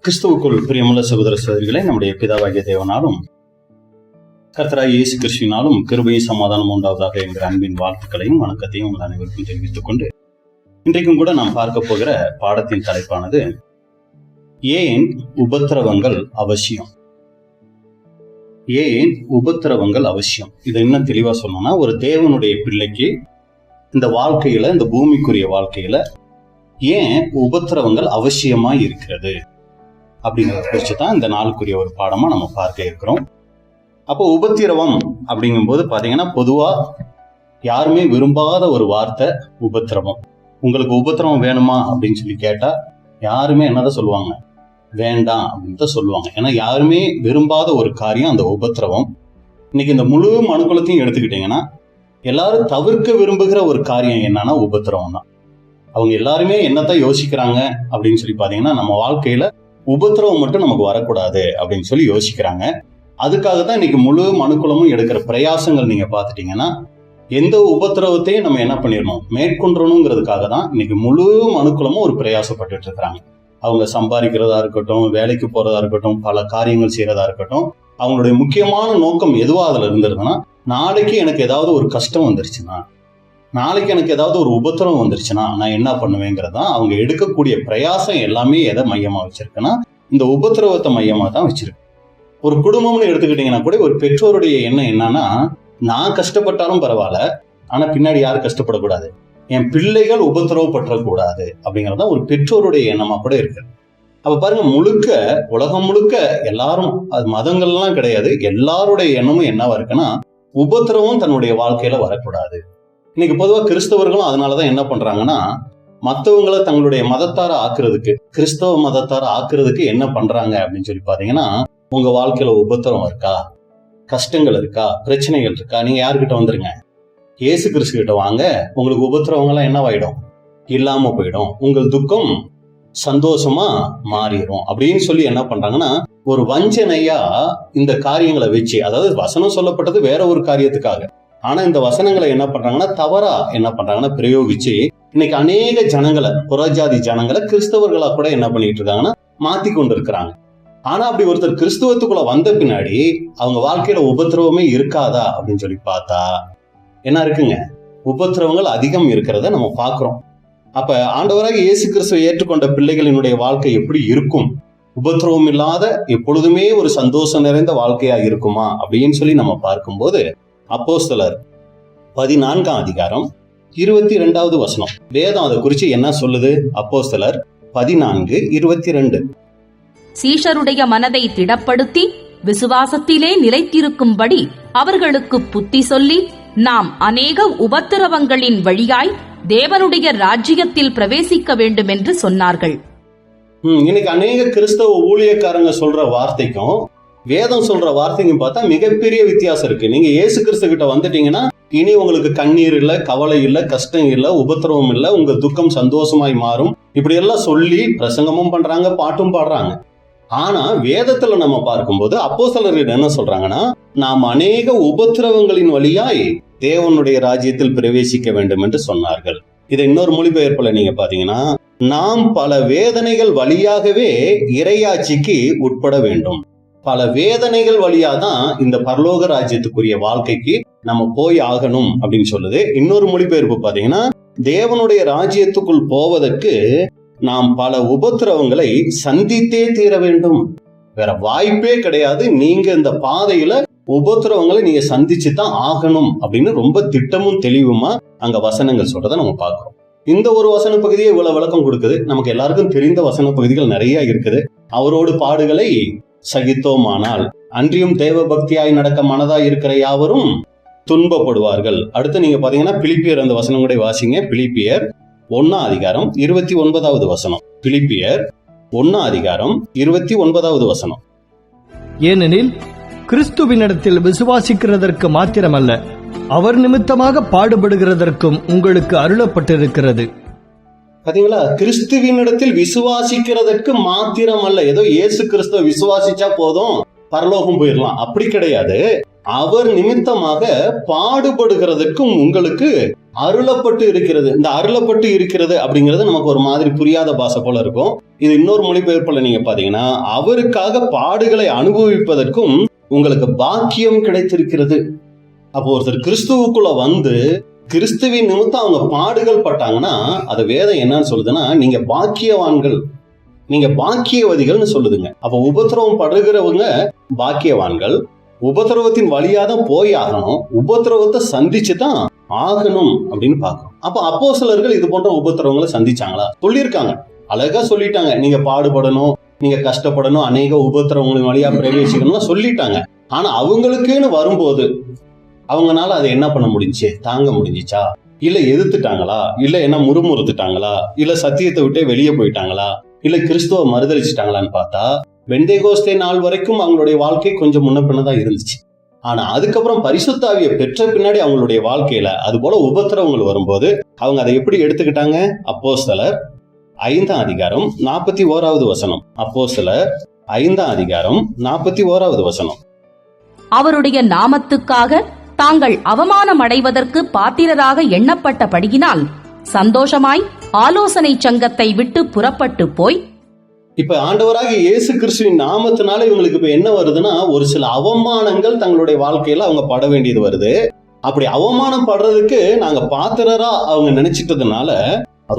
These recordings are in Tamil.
கிறிஸ்துவுக்குள் பிரியமுள்ள சகோதர சகோதரிகளை, நம்முடைய பிதாவாகிய தேவனாலும் கர்த்தராகிய இயேசு கிறிஸ்துவினாலும் கிருபையும் சமாதானம் உண்டாவதாக என்கிற அன்பின் வாழ்த்துக்களையும் வணக்கத்தையும் உங்கள் அனைவருக்கும் தெரிவித்துக் கொண்டு இன்றைக்கும் கூட நாம் பார்க்க போகிற பாடத்தின் தலைப்பானது ஏன் உபத்திரவங்கள் அவசியம். ஏன் உபத்திரவங்கள் அவசியம்? இதை இன்னும் தெளிவா சொன்னோம்னா, ஒரு தேவனுடைய பிள்ளைக்கு இந்த வாழ்க்கையில, இந்த பூமிக்குரிய வாழ்க்கையில ஏன் உபத்திரவங்கள் அவசியமா இருக்கிறது அப்படிங்கிறத குறித்து தான் இந்த நாளுக்குரிய ஒரு பாடமா நம்ம பார்க்க இருக்கிறோம். அப்போ உபத்திரவம் அப்படிங்கும்போது பாத்தீங்கன்னா, பொதுவா யாருமே விரும்பாத ஒரு வார்த்தை உபத்திரவம். உங்களுக்கு உபத்திரவம் வேணுமா அப்படின்னு சொல்லி கேட்டா யாருமே என்னதான் சொல்லுவாங்க? வேண்டாம் அப்படின்னு தான் சொல்லுவாங்க. ஏன்னா யாருமே விரும்பாத ஒரு காரியம் அந்த உபத்திரவம். இன்னைக்கு இந்த முழு மனுக்குலத்தையும் எடுத்துக்கிட்டீங்கன்னா, எல்லாரும் தவிர்க்க விரும்புகிற ஒரு காரியம் என்னன்னா உபத்திரவம் தான். அவங்க எல்லாருமே என்னத்தான் யோசிக்கிறாங்க அப்படின்னு சொல்லி பாத்தீங்கன்னா, நம்ம வாழ்க்கையில உபத்திரவம் மட்டும் நமக்கு வரக்கூடாது அப்படின்னு சொல்லி யோசிக்கிறாங்க. அதுக்காக தான் இன்னைக்கு முழு மனுக்குலமும் எடுக்கிற பிரயாசங்கள் நீங்க பாத்துட்டீங்கன்னா, எந்த உபத்திரவத்தையும் நம்ம என்ன பண்ணிடணும், மேற்கொண்டணுங்கிறதுக்காக தான் இன்னைக்கு முழு மனுக்குலமும் ஒரு பிரயாசப்பட்டு இருக்கிறாங்க. அவங்க சம்பாதிக்கிறதா இருக்கட்டும், வேலைக்கு போறதா இருக்கட்டும், பல காரியங்கள் செய்யறதா இருக்கட்டும், அவங்களுடைய முக்கியமான நோக்கம் எதுவா அதுல இருந்திருக்குன்னா, நாளைக்கு எனக்கு ஏதாவது ஒரு கஷ்டம் வந்துருச்சுன்னா, நாளைக்கு எனக்கு ஏதாவது ஒரு உபத்திரவம் வந்துருச்சுன்னா நான் என்ன பண்ணுவேங்கிறதா அவங்க எடுக்கக்கூடிய பிரயாசம் எல்லாமே எதை மையமா வச்சிருக்குன்னா, இந்த உபத்திரவத்தை மையமா தான் வச்சிருக்கு. ஒரு குடும்பம்னு எடுத்துக்கிட்டீங்கன்னா கூட ஒரு பெற்றோருடைய எண்ணம் என்னன்னா, நான் கஷ்டப்பட்டாலும் பரவாயில்ல, ஆனா பின்னாடி யாரும் கஷ்டப்படக்கூடாது, என் பிள்ளைகள் உபத்திரவப்பற்றக்கூடாது அப்படிங்கறத ஒரு பெற்றோருடைய எண்ணமா கூட இருக்கு. அப்ப பாருங்க, முழுக்க உலகம் முழுக்க எல்லாரும், அது மதங்கள்லாம் கிடையாது, எல்லாருடைய எண்ணமும் என்னவா இருக்குன்னா, உபத்திரவம் தன்னுடைய வாழ்க்கையில வரக்கூடாது. இன்னைக்கு பொதுவா கிறிஸ்தவர்களும் அதனாலதான் என்ன பண்றாங்கன்னா, மற்றவங்களை தங்களுடைய மதத்தார ஆக்குறதுக்கு, கிறிஸ்தவ மதத்தார ஆக்குறதுக்கு என்ன பண்றாங்க அப்படின்னு சொல்லி பாத்தீங்கன்னா, உங்க வாழ்க்கையில உபத்திரம் இருக்கா, கஷ்டங்கள் இருக்கா, பிரச்சனைகள் இருக்கா, நீங்க யாருக்கிட்ட வந்துருங்க, இயேசு கிறிஸ்து கிட்ட வாங்க, உங்களுக்கு உபத்திரவங்கள்லாம் என்னவாயிடும், இல்லாம போயிடும், உங்கள் துக்கம் சந்தோஷமா மாறிடும் அப்படின்னு சொல்லி என்ன பண்றாங்கன்னா, ஒரு வஞ்சனையா இந்த காரியங்களை வச்சு, அதாவது வசனம் சொல்லப்பட்டது வேற ஒரு காரியத்துக்காக, ஆனா இந்த வசனங்களை என்ன பண்றாங்கன்னா, தவறா என்ன பண்றாங்கன்னா பிரயோகிச்சு இன்னைக்கு அநேக ஜனங்களை, புறஜாதி ஜனங்களை கிறிஸ்தவர்களா கூட என்ன பண்ணிட்டு இருக்காங்கன்னா மாத்தி கொண்டு இருக்கிறாங்க. ஆனா அப்படி ஒருத்தர் கிறிஸ்துவத்துக்குள்ள வந்த பின்னாடி அவங்க வாழ்க்கையில உபத்திரவமே இருக்காதா அப்படின்னு சொல்லி பார்த்தா என்ன இருக்குங்க, உபத்திரவங்கள் அதிகம் இருக்கிறத நம்ம பாக்குறோம். அப்ப ஆண்டவராக இயேசு கிறிஸ்துவை ஏற்றுக்கொண்ட பிள்ளைகளினுடைய வாழ்க்கை எப்படி இருக்கும்? உபத்திரவம் இல்லாத எப்பொழுதுமே ஒரு சந்தோஷம் நிறைந்த வாழ்க்கையா இருக்குமா அப்படின்னு சொல்லி நம்ம பார்க்கும்போது, அப்போஸ்தலர் 14ஆம் அதிகாரம் 22வது வசனம், வேதம் அதை குறிச்சு என்ன சொல்லுது? அப்போஸ்தலர் 14:22, சீஷருடைய மனதை திடப்படுத்தி விசுவாசத்திலே நிலைத்திருக்கும்படி அவர்களுக்கு புத்தி சொல்லி, நாம் அநேக உபத்திரவங்களின் வழியாய் தேவனுடைய ராஜ்யத்தில் பிரவேசிக்க வேண்டும் என்று சொன்னார்கள். இன்னைக்கு அநேக கிறிஸ்தவ ஊழியக்காரங்க சொல்ற வார்த்தைக்கும் வேதம் சொல்ற வார்த்தைக்கும் பார்த்தா மிகப்பெரிய வித்தியாசம் இருக்கு. நீங்க இயேசு கிறிஸ்து கிட்ட வந்துட்டீங்கன்னா, இனி உங்களுக்கு கண்ணீர் இல்ல, கவலை இல்ல, கஷ்டம் இல்ல, உபத்திரவம் இல்ல, உங்க துக்கம் சந்தோஷமாய் மாறும், இப்படி எல்லாம் சொல்லி பிரசங்கமும் பண்றாங்க, பாட்டும் பாடுறாங்க. ஆனா வேதத்துல நம்ம பார்க்கும்போது அப்போஸ்தலர்கள் என்ன சொல்றாங்கன்னா, நாம் அநேக உபத்திரவங்களின் வழியாய் தேவனுடைய ராஜ்யத்தில் பிரவேசிக்க வேண்டும் என்று சொன்னார்கள். இதை இன்னொரு மொழிபெயர்ப்புல நீங்க பாத்தீங்கன்னா, நாம் பல வேதனைகள் வழியாகவே இறையாட்சிக்கு உட்பட வேண்டும். பல வேதனைகள் வழியா தான் இந்த பரலோக ராஜ்யத்துக்குரிய வாழ்க்கைக்கு நம்ம போய் ஆகணும் அப்படின்னு சொல்லுது. இன்னொரு மொழிபெயர்ப்பு பாத்தீங்கன்னா, தேவனுடைய ராஜ்யத்துக்குள் போவதற்கு நாம் பல உபத்திரவங்களை சந்தித்தே தீர வேண்டும், வேற வாய்ப்பே கிடையாது, நீங்க இந்த பாதையில உபத்திரவங்களை நீங்க சந்திச்சு தான் ஆகணும் அப்படின்னு ரொம்ப திட்டமும் தெளிவுமா அங்க வசனங்கள் சொல்றதை நம்ம பார்க்கிறோம். இந்த ஒரு வசன பகுதியை இவ்வளவு விளக்கம் கொடுக்குது. நமக்கு எல்லாருக்கும் தெரிந்த வசன பகுதிகள் நிறைய இருக்குது. அவரோடு பாடுகளை சகித்தோமானால் அன்றியும் தேவ பக்தியாய் நடக்க மனதாய் இருக்கிற யாவரும் துன்பப்படுவார்கள். அடுத்து நீங்க பாத்தீங்கன்னா பிலிப்பியர் அந்த வசனம் கூட வாசிங்க. பிலிப்பியர் 1ஆம் அதிகாரம் 29வது வசனம். பிலிப்பியர் 1ஆம் அதிகாரம் 29வது வசனம். ஏனெனில் கிறிஸ்துவினிடத்தில் விசுவாசிக்கிறதற்கு மாத்திரமல்ல, அவர் நிமித்தமாக பாடுபடுகிறதற்கும் உங்களுக்கு அருளப்பட்டிருக்கிறது. பாத்தீங்களா, கிறிஸ்துவினிடத்தில் விசுவாசிக்கிறதற்கு மாத்திரம் அல்ல, ஏதோ இயேசு கிறிஸ்துவ விசுவாசிச்சா போதும் பரலோகம் போயிடலாம், அப்படி கிடையாது. அவர் நிமித்தமாக பாடுபடுகிறதற்கும் உங்களுக்கு அருளப்பட்டு இருக்கிறது. இந்த அருளப்பட்டு இருக்கிறது அப்படிங்கிறது நமக்கு ஒரு மாதிரி புரியாத பாஷை போல இருக்கும். இது இன்னொரு மொழிபெயர்ப்புல நீங்க பாத்தீங்கன்னா, அவருக்காக பாடுகளை அனுபவிப்பதற்கும் உங்களுக்கு பாக்கியம் கிடைத்திருக்கிறது. அப்போ ஒருத்தர் கிறிஸ்துவுக்குள்ள வந்து கிறிஸ்துவின் நிமித்தம் அவங்க பாடுகள் பட்டாங்கன்னா அது வேதம் என்னன்னு சொல்லுதுன்னா, நீங்க பாக்கியவான்கள், நீங்க பாக்கியவதிகள்னு சொல்லுதுங்க. அப்போ உபத்திரவம் படுகிறவங்க பாக்கியவான்கள். உபத்திரவத்தின் வழியா தான் போய் ஆகணும், உபத்திரவத்தை சந்திச்சு தான் ஆகணும் அப்படின்னு பார்க்கணும். அப்ப அப்போஸ்தலர்கள் இது போன்ற உபத்திரவங்களை சந்திச்சாங்களா? சொல்லியிருக்காங்க, அழகா சொல்லிட்டாங்க. நீங்க பாடுபடணும், நீங்க கஷ்டப்படணும், அநேக உபத்திரவங்களின் வழியா பிரவேசிக்கணும்னு சொல்லிட்டாங்க. ஆனா அவங்களுக்குன்னு வரும்போது அவங்கனால அதை என்ன பண்ண முடிஞ்சுச்சு? தாங்க முடிஞ்சிச்சா? இல்ல எதிர்த்துட்டாங்களா? இல்ல என்ன முறுமுறுத்துட்டாங்களா? இல்ல சத்தியத்தை விட்டே வெளியே போயிட்டாங்களா? இல்ல கிறிஸ்துவ மறுதளிச்சுட்டாங்களான்னு பார்த்தா பெந்தேகோஸ்தே நாள் வரைக்கும் அவங்களுடைய வாழ்க்கை கொஞ்சம் முன்ன பின்னதான் இருந்துச்சு. ஆனா அதுக்கப்புறம் பரிசுத்த ஆவியை பெற்ற பின்னாடி அவங்களுடைய வாழ்க்கையில அது போல உபத்திரவங்கள் வரும்போது அவங்க அதை எப்படி எடுத்துக்கிட்டாங்க? அப்போஸ்தலர் 5ஆம் அதிகாரம் 41வது வசனம். அப்போஸ்தலர் 5ஆம் அதிகாரம் 41வது வசனம். அவருடைய நாமத்துக்காக தாங்கள் அவமானம் அடைவதற்கு பாத்திரராக எண்ணப்பட்டபடியினால் சந்தோஷமாய் ஆலோசனை சங்கத்தை விட்டு புறப்பட்டு போய், இப்ப ஆண்டவராகிய இயேசு கிறிஸ்துவின் நாமத்தினால இவங்களுக்கு இப்ப என்ன வருதுன்னா, ஒரு சில அவமானங்கள் தங்களுடைய வாழ்க்கையில அவங்க பட வேண்டியது வருது. அப்படி அவமானம் படுறதுக்கு நாங்க பாத்திரரா அவங்க நினைச்சிட்டதுனால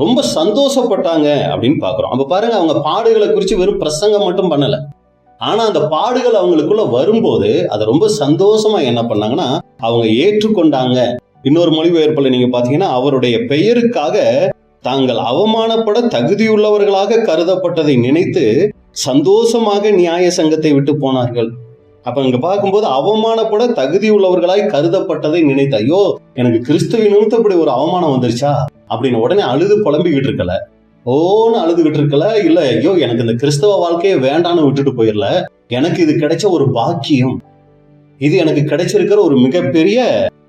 ரொம்ப சந்தோஷப்பட்டாங்க அப்படின்னு பாக்குறோம். அப்ப பாருங்க, அவங்க பாடுகளை குறிச்சு வெறும் பிரசங்கம் மட்டும் பண்ணல. ஆனா அந்த பாடுகள் அவங்களுக்குள்ள வரும்போது அதை ரொம்ப சந்தோஷமா என்ன பண்ணாங்கன்னா அவங்க ஏற்றுக்கொண்டாங்க. இன்னொரு மொழிபெயர்ப்புல நீங்க பாத்தீங்கன்னா, அவருடைய பெயருக்காக தாங்கள் அவமானப்பட தகுதியுள்ளவர்களாக கருதப்பட்டதை நினைத்து சந்தோஷமாக நியாய சங்கத்தை விட்டு போனார்கள். அப்ப இங்க பார்க்கும்போது அவமானப்பட தகுதியுள்ளவர்களாய் கருதப்பட்டதை நினைத்து, ஐயோ எனக்கு கிறிஸ்துவின் நிமித்தம் இப்படி ஒரு அவமானம் வந்துருச்சா அப்படின்னு உடனே அழுது புலம்பிக்கிட்டு இருக்கல, ஓன்னு அழுதுகிட்டு இருக்கல. இல்ல ஐயோ எனக்கு இந்த கிறிஸ்தவ வாழ்க்கையை வேண்டான்னு விட்டுட்டு போயிடல, எனக்கு இது கிடைச்ச ஒரு பாக்கியம், இது எனக்கு கிடைச்சிருக்கிற ஒரு மிகப்பெரிய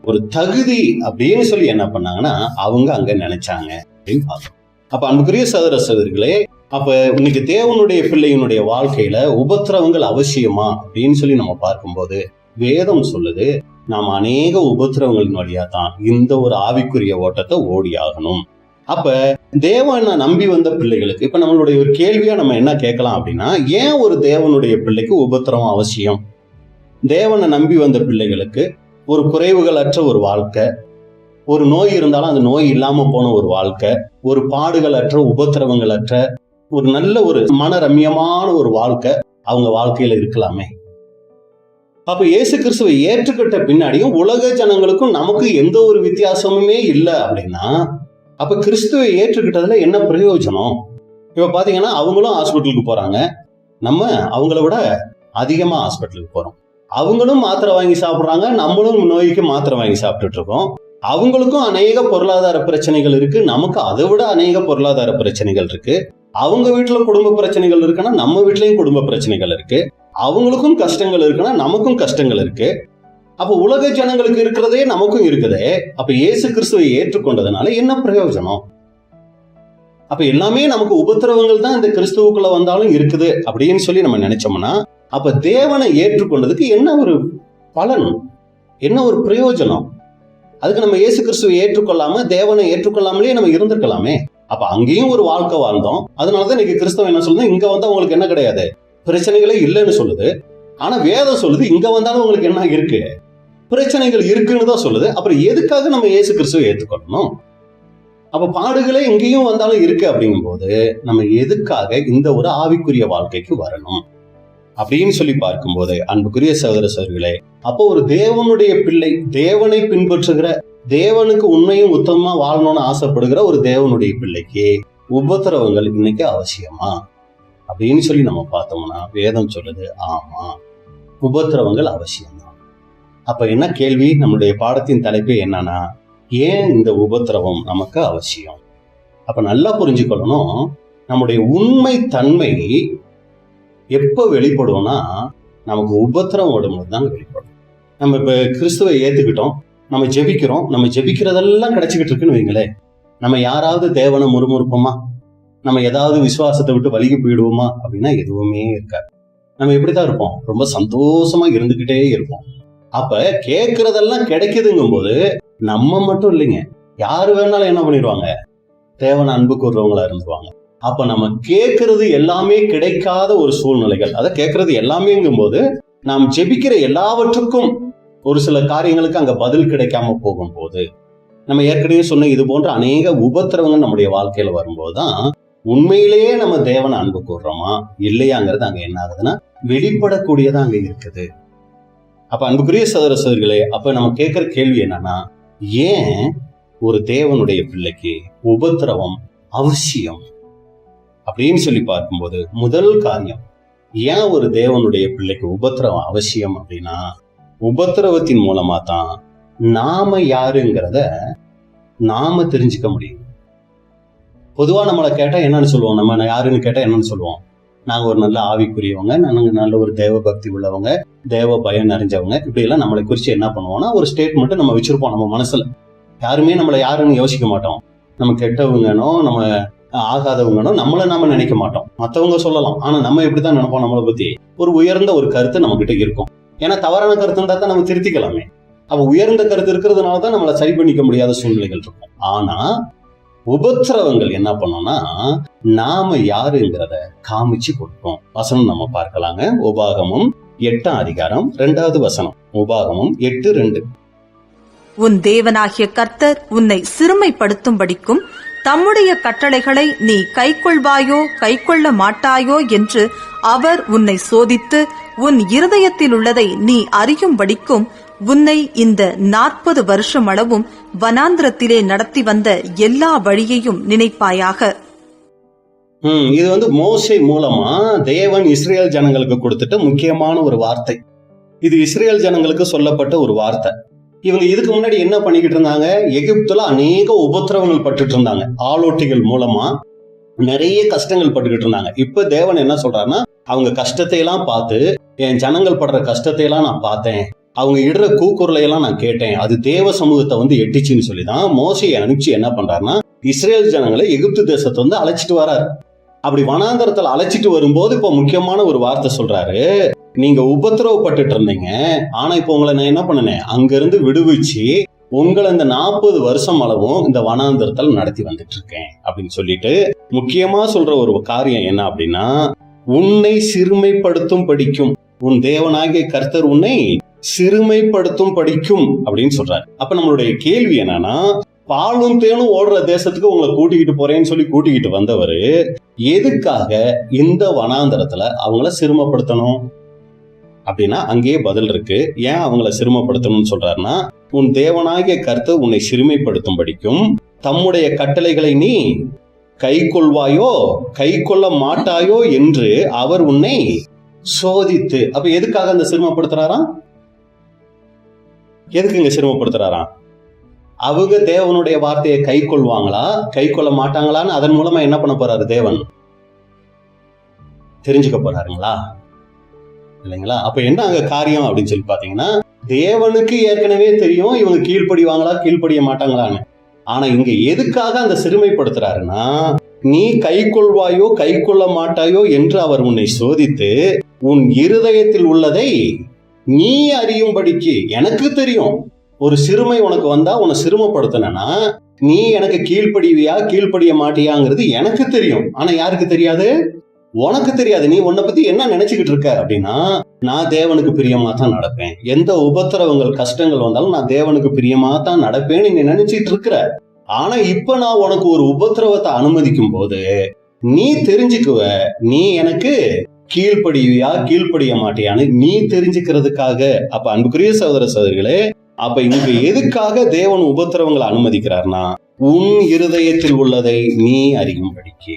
ஒரு தகுதி அப்படின்னு சொல்லி என்ன பண்ணாங்கன்னா அவங்க அங்க நினைச்சாங்க அப்படின்னு பார்த்தோம். அப்ப அன்புக்குரிய சகோதர சகோதரிகளே, அப்ப இன்னைக்கு தேவனுடைய பிள்ளையினுடைய வாழ்க்கையில உபத்திரவங்கள் அவசியமா அப்படின்னு சொல்லி நம்ம பார்க்கும்போது வேதம் சொல்லுது, நாம் அநேக உபத்திரவங்களின் வழியா தான் இந்த ஒரு ஆவிக்குரிய ஓட்டத்தை ஓடி ஆகணும். அப்ப தேவனை நம்பி வந்த பிள்ளைகளுக்கு இப்ப நம்மளுடைய ஒரு கேள்வியா நம்ம என்ன கேட்கலாம் அப்படின்னா, ஏன் ஒரு தேவனுடைய பிள்ளைக்கு உபத்திரவம் அவசியம்? தேவனை நம்பி வந்த பிள்ளைகளுக்கு ஒரு குறைவுகள் அற்ற ஒரு வாழ்க்கை, ஒரு நோய் இருந்தாலும் அந்த நோய் இல்லாம போன ஒரு வாழ்க்கை, ஒரு பாடுகள் அற்ற உபத்திரவங்கள் அற்ற ஒரு நல்ல ஒரு மன ரம்யமான ஒரு வாழ்க்கை அவங்க வாழ்க்கையில இருக்கலாமே. அப்ப இயேசு கிறிஸ்துவை ஏற்றுக்கிட்ட பின்னாடியும் உலக ஜனங்களுக்கும் நமக்கு எந்த ஒரு வித்தியாசமுமே இல்லை அப்படின்னா அப்ப கிறிஸ்துவை ஏற்றுக்கிட்டதுல என்ன பிரயோஜனம்? இப்ப பாத்தீங்கன்னா அவங்களும் ஹாஸ்பிட்டலுக்கு போறாங்க, நம்ம அவங்கள விட அதிகமா ஹாஸ்பிட்டலுக்கு போறோம். அவங்களும் மாத்திரை வாங்கி சாப்பிடுறாங்க, நம்மளும் நோய்க்கு மாத்திரை வாங்கி சாப்பிட்டுட்டு இருக்கோம். அவங்களுக்கும் அநேக பொருளாதார பிரச்சனைகள் இருக்கு, நமக்கு அதை விட அநேக பொருளாதார பிரச்சனைகள் இருக்கு. அவங்க வீட்டுல குடும்ப பிரச்சனைகள் இருக்குன்னா நம்ம வீட்லயும் குடும்ப பிரச்சனைகள் இருக்கு. அவங்களுக்கும் கஷ்டங்கள் இருக்குன்னா நமக்கும் கஷ்டங்கள் இருக்கு. அப்ப உலக ஜனங்களுக்கு இருக்கிறதே நமக்கும் இருக்குதே. அப்ப இயேசு கிறிஸ்துவை ஏற்றுக்கொண்டதுனால என்ன பிரயோஜனம்? அப்ப எல்லாமே நமக்கு உபத்திரவங்கள் தான் இந்த கிறிஸ்துவுக்குள்ள வந்தாலும் இருக்குது அப்படின்னு சொல்லி நம்ம நினைச்சோம்னா அப்ப தேவனை ஏற்றுக்கொண்டதுக்கு என்ன ஒரு பலன், என்ன ஒரு பிரயோஜனம்? அதுக்கு நம்ம இயேசு கிறிஸ்துவை ஏற்றுக்கொள்ளாம தேவனை ஏற்றுக்கொள்ளாமலே நம்ம இருந்திருக்கலாமே. அப்ப அங்கேயும் ஒரு வாழ்க்கை வாழ்ந்தோம். அதனாலதான் இன்னைக்கு கிறிஸ்தவம் என்ன சொல்லுது, இங்க வந்தா உங்களுக்கு என்ன கிடையாது, பிரச்சனைகளே இல்லைன்னு சொல்லுது. ஆனா வேதம் சொல்லுது இங்க வந்தாலும் உங்களுக்கு என்ன இருக்கு, பிரச்சனைகள் இருக்குன்னு தான் சொல்லுது. அப்புறம் எதுக்காக நம்ம இயேசு கிறிஸ்துவை ஏற்றுக்கொள்ளணும்? அப்ப பாடுகளே எங்கேயும் வந்தாலும் இருக்கு அப்படிங்கும் போது நம்ம எதுக்காக இந்த ஒரு ஆவிக்குரிய வாழ்க்கைக்கு வரணும் அப்படின்னு சொல்லி பார்க்கும்போது அன்புக்குரிய சகோதர சகோதரிகளே, அப்போ ஒரு தேவனுடைய பிள்ளை, தேவனை பின்பற்றுகிற, தேவனுக்கு உண்மையும் உத்தமமா வாழணும்னு ஆசைப்படுகிற ஒரு தேவனுடைய பிள்ளைக்கு உபத்திரவங்கள் இன்னைக்கு அவசியமா அப்படின்னு சொல்லி நம்ம பார்த்தோம்னா வேதம் சொல்லுது ஆமா, உபத்திரவங்கள் அவசியம்தான். அப்ப என்ன கேள்வி, நம்மளுடைய பாடத்தின் தலைப்பு என்னன்னா, ஏன் இந்த உபத்திரவம் நமக்கு அவசியம்? அப்ப நல்லா புரிஞ்சுக்கொள்ளணும், நம்முடைய உண்மை தன்மை எப்ப வெளிப்படும்னா நமக்கு உபத்திரவம் வரும்போது தான் வெளிப்படும். நம்ம இப்ப கிறிஸ்துவை ஏத்துக்கிட்டோம், நம்ம ஜெபிக்கிறோம், நம்ம ஜெபிக்கிறதெல்லாம் கிடைச்சிக்கிட்டு இருக்குன்னு வைங்களேன், நம்ம யாராவது தேவனை முறுமுறுப்போமா? நம்ம ஏதாவது விசுவாசத்தை விட்டு வலிக்கு போயிடுவோமா அப்படின்னா எதுவுமே இருக்காது. நம்ம எப்படித்தான் இருப்போம், ரொம்ப சந்தோஷமா இருந்துகிட்டே இருப்போம். அப்ப கேட்கறதெல்லாம் கிடைக்குதுங்கும் போது நம்ம மட்டும் இல்லைங்க, யாரு வேணாலும் என்ன பண்ணிடுவாங்க, தேவனை அன்பு கூறுறவங்களா இருந்துருவாங்க. அப்ப நம்ம கேட்கறது எல்லாமே கிடைக்காத ஒரு சூழ்நிலைகள், அதை கேட்கறது எல்லாமேங்கும் போது நாம் ஜெபிக்கிற எல்லாவற்றுக்கும் ஒரு சில காரியங்களுக்கு அங்க பதில் கிடைக்காம போகும்போது, நம்ம ஏற்கனவே சொன்ன இது போன்ற அநேக உபத்திரவங்கள் நம்முடைய வாழ்க்கையில வரும்போதுதான் உண்மையிலேயே நம்ம தேவனை அன்பு கூறுறோமா இல்லையாங்கிறது அங்க என்ன ஆகுதுன்னா வெளிப்படக்கூடியதா அங்க இருக்குது. அப்ப அன்புக்குரிய சகோதர சகோதரிகளே, அப்ப நம்ம கேட்கிற கேள்வி என்னன்னா, ஏன் ஒரு தேவனுடைய பிள்ளைக்கு உபத்திரவம் அவசியம் அப்படின்னு சொல்லி பார்க்கும்போது, முதல் காரியம் ஏன் ஒரு தேவனுடைய பிள்ளைக்கு உபத்திரவம் அவசியம் அப்படின்னா, உபத்திரவத்தின் மூலமா தான் நாம யாருங்கிறத நாம தெரிஞ்சுக்க முடியும். பொதுவா நம்மளை கேட்டா என்னன்னு சொல்லுவோம், நம்ம யாருன்னு கேட்டா என்னன்னு சொல்லுவோம், நாங்க ஒரு நல்ல ஆவிக்குரியவங்க, நாங்க நல்ல ஒரு தேவ பக்தி உள்ளவங்க, தேவ பயம் நிறைஞ்சவங்க, இப்படி எல்லாம் நம்மளை குறிச்சு என்ன பண்ணுவோம்னா ஒரு ஸ்டேட்மெண்ட் நம்ம வச்சிருப்போம் நம்ம மனசுல. யாருமே நம்மளை யாருன்னு யோசிக்க மாட்டோம். நம்ம கெட்டவங்கனோ நம்ம ஆகாதவங்கனோ நம்மள நாம நினைக்க மாட்டோம். மற்றவங்க சொல்லலாம், ஆனா நம்ம எப்படித்தான் நினைப்போம், நம்மளை பத்தி ஒரு உயர்ந்த ஒரு கருத்து நம்ம கிட்ட இருக்கும். ஏன்னா தவறான கருத்து இருந்தா தான் நம்ம திருத்திக்கலாமே. அப்ப உயர்ந்த கருத்து இருக்கிறதுனாலதான் நம்மளை சரி பண்ணிக்க முடியாத சூழ்நிலைகள் இருக்கும். ஆனா உபத்திரவங்கள் என்ன பண்ணோம்னா நாம யாருங்கிறத காமிச்சு கொடுப்போம். வசனம் நம்ம பார்க்கலாங்க. உபாகமம் 8ஆம் அதிகாரம் 2வது வசனம். உபாகமம் 8:2. உன் தேவனாகிய கர்த்தர் உன்னை சிறுமைப்படுத்தும்படிக்கும் தம்முடைய கட்டளைகளை நீ கைக்கொள்வாயோ கைக்கொள்ள மாட்டாயோ என்று அவர் உன்னை சோதித்து உன் இருதயத்தில் உள்ளதை நீ அறியும்படிக்கும் உன்னை இந்த 40 வருஷம் அளவும் வனாந்திரத்திலே நடத்தி வந்த எல்லா வழியையும் நினைப்பாயாக. இது மோசே மூலமா தேவன் இஸ்ரேல் ஜனங்களுக்கு கொடுத்துட்ட முக்கியமான ஒரு வார்த்தை. இது இஸ்ரேல் ஜனங்களுக்கு சொல்லப்பட்ட ஒரு வார்த்தை. இவங்க இதுக்கு முன்னாடி என்ன பண்ணிக்கிட்டு இருந்தாங்க, எகிப்துல அநேக உபத்திரவங்கள் பட்டுட்டு இருந்தாங்க. ஆளோட்டிகள் மூலமா நிறைய கஷ்டங்கள் பட்டுக்கிட்டு இருந்தாங்க. இப்ப தேவன் என்ன சொல்றாருன்னா, அவங்க கஷ்டத்தை எல்லாம் பார்த்து, என் ஜனங்கள் படுற கஷ்டத்தை எல்லாம் நான் பார்த்தேன், அவங்க இடுற கூக்குரலை எல்லாம் நான் கேட்டேன், அது தேவ சமூகத்தை எட்டிச்சுன்னு சொல்லிதான் மோசையை அனுப்பிச்சு என்ன பண்றாருன்னா இஸ்ரேல் ஜனங்களை எகிப்து தேசத்தை அழைச்சிட்டு வராரு. அப்படி வனாந்தரத்துல அழைச்சிட்டு வரும்போது இப்ப முக்கியமான ஒரு வார்த்தை சொல்றாரு, நீங்க உபத்திரவப்பட்டுட்டு இருந்தீங்க, ஆனா இப்ப உங்களை நான் என்ன பண்ணேன், அங்க இருந்து விடுவிச்சு உங்களை இந்த 40 வருஷம் அளவும் இந்த வனாந்தரத்தில் நடத்தி வந்துட்டு இருக்கேன் அப்படின்னு சொல்லிட்டு முக்கியமா சொல்ற ஒரு காரியம் என்ன அப்படின்னா, உன்னை சிறுமைப்படுத்தும் படிக்கும், உன் தேவனாகிய கர்த்தர் உன்னை சிறுமைப்படுத்தும் படிக்கும் அப்படின்னு சொல்றாரு. அப்ப நம்மளுடைய கேள்வி என்னன்னா, பாலும் தேனும் ஓடுற தேசத்துக்கு உங்களை கூட்டிக்கிட்டு போறேன்னு சொல்லி கூட்டிக்கிட்டு வந்தவரு எதுக்காக இந்த வனாந்தரத்துல அவங்கள சிறுமப்படுத்தணும் அப்படின்னா அங்கேயே பதில் இருக்கு. ஏன் அவங்கள சிறுமப்படுத்தணும்னு சொல்றாருன்னா, உன் தேவனாகிய கர்த்தர் உன்னை சிறுமைப்படுத்தும் படிக்கும் தம்முடைய கட்டளைகளை நீ கை கொள்வாயோ கை கொள்ள மாட்டாயோ என்று அவர் உன்னை சோதித்து. அப்ப எதுக்காக அந்த சிறுமப்படுத்துறாராம், எதுக்குங்க சிறுமப்படுத்துறாராம்? அவங்க தேவனுடைய வார்த்தையை கை கொள்வாங்களா கை கொள்ள மாட்டாங்களான்னு அதன் மூலமா என்ன பண்ண போறாரு தேவன் தெரிஞ்சுக்க போறாருங்களா இல்லைங்களா? அப்ப என்ன அங்க காரியம் அப்படின்னு சொல்லி பாத்தீங்கன்னா, தேவனுக்கு ஏற்கனவே தெரியும் இவங்க கீழ்ப்படிவாங்களா கீழ்ப்படிய மாட்டாங்களான்னு. ஆனா இங்க எதுக்காக அந்த சிறுமைப்படுத்துறாருன்னா, நீ கை கொள்வாயோ கை கொள்ள மாட்டாயோ என்று அவர் உன்னை சோதித்து உன் இருதயத்தில் உள்ளதை நீ அறியும்படிக்கு. எனக்கு தெரியும் ஒரு சிறுமை உனக்கு வந்தா உன்னை சிறுமப்படுத்தினா நீ எனக்கு கீழ்ப்படிவியா கீழ்ப்படிய மாட்டியாங்கிறது எனக்கு தெரியும். ஆனா யாருக்கு தெரியாது? உனக்கு தெரியாது. நீ உன்னை பத்தி என்ன நினைச்சுக்கிட்டு இருக்க அப்படின்னா, நான் தேவனுக்கு பிரியமா தான் நடப்பேன், எந்த உபத்திரவங்கள் கஷ்டங்கள் வந்தாலும் நான் தேவனுக்கு பிரியமா தான் நடப்பேன்னு நீ நினைச்சிட்டு இருக்கிற. ஆனா இப்ப நான் உனக்கு ஒரு உபத்திரவத்தை அனுமதிக்கும் போது நீ தெரிஞ்சுக்குவ, நீ எனக்கு கீழ்ப்படிவியா கீழ்ப்படிய மாட்டியான்னு நீ தெரிஞ்சுக்கிறதுக்காக. அப்ப அன்புக்குரிய சகோதர சகோதரிகளே, அப்ப இங்க எதுக்காக தேவன் உபத்திரவங்களை அனுமதிக்கிறார்னா, உன் இருதயத்தில் உள்ளதை நீ அறியும்படிக்கு.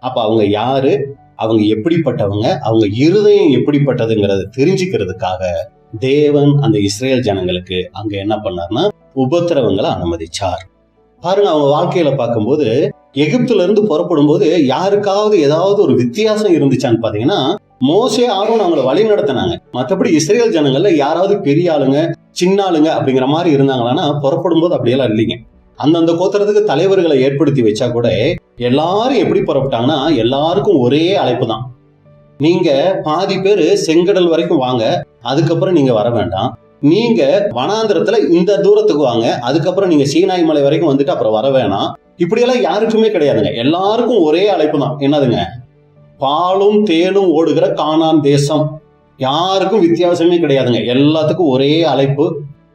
அப்ப அவங்க யாரு, அவங்க எப்படிப்பட்டவங்க, அவங்க இருதயம் எப்படிப்பட்டதுங்கிறத தெரிஞ்சுக்கிறதுக்காக தேவன் அந்த இஸ்ரேல் ஜனங்களுக்கு அங்க என்ன பண்ணார்னா உபத்திரவங்களை அனுமதிச்சார். பாருங்க, அவங்க வாழ்க்கையில பார்க்கும்போது எகிப்துல இருந்து புறப்படும் போது யாருக்காவது ஏதாவது ஒரு வித்தியாசம் இருந்துச்சான்னு பாத்தீங்கன்னா, மோசே ஆரோன் அவங்களை வழி நடத்தினாங்க. மற்றபடி இஸ்ரேல் ஜனங்கள்ல யாராவது பெரிய ஆளுங்க சின்ன ஆளுங்க அப்படிங்கிற மாதிரி இருந்தாங்களான்னா புறப்படும் போது அப்படியெல்லாம் இல்லைங்க. அந்தந்த கோத்திரத்துக்கு தலைவர்களை ஏற்படுத்தி வச்சா கூட எல்லாரும் எப்படி புறப்பட்டாங்கன்னா எல்லாருக்கும் ஒரே அழைப்பு தான், நீங்க பாதி பேரு செங்கடல் வரைக்கும் வாங்க, அதுக்கப்புறம் நீங்க வர வேண்டாம், நீங்க வனாந்திரத்துல இந்த தூரத்துக்கு வாங்க, அதுக்கப்புறம் நீங்க சீனாய் மலை வரைக்கும் வந்துட்டு அப்புறம் வர வேணாம். இப்படியெல்லாம் யாருக்குமே கிடையாதுங்க. எல்லாருக்கும் ஒரே அழைப்பு தான். என்னதுங்க? பாலும் தேனும் ஓடுகிற கானான் தேசம். யாருக்கும் வித்தியாசமே கிடையாதுங்க. எல்லாத்துக்கும் ஒரே அழைப்பு,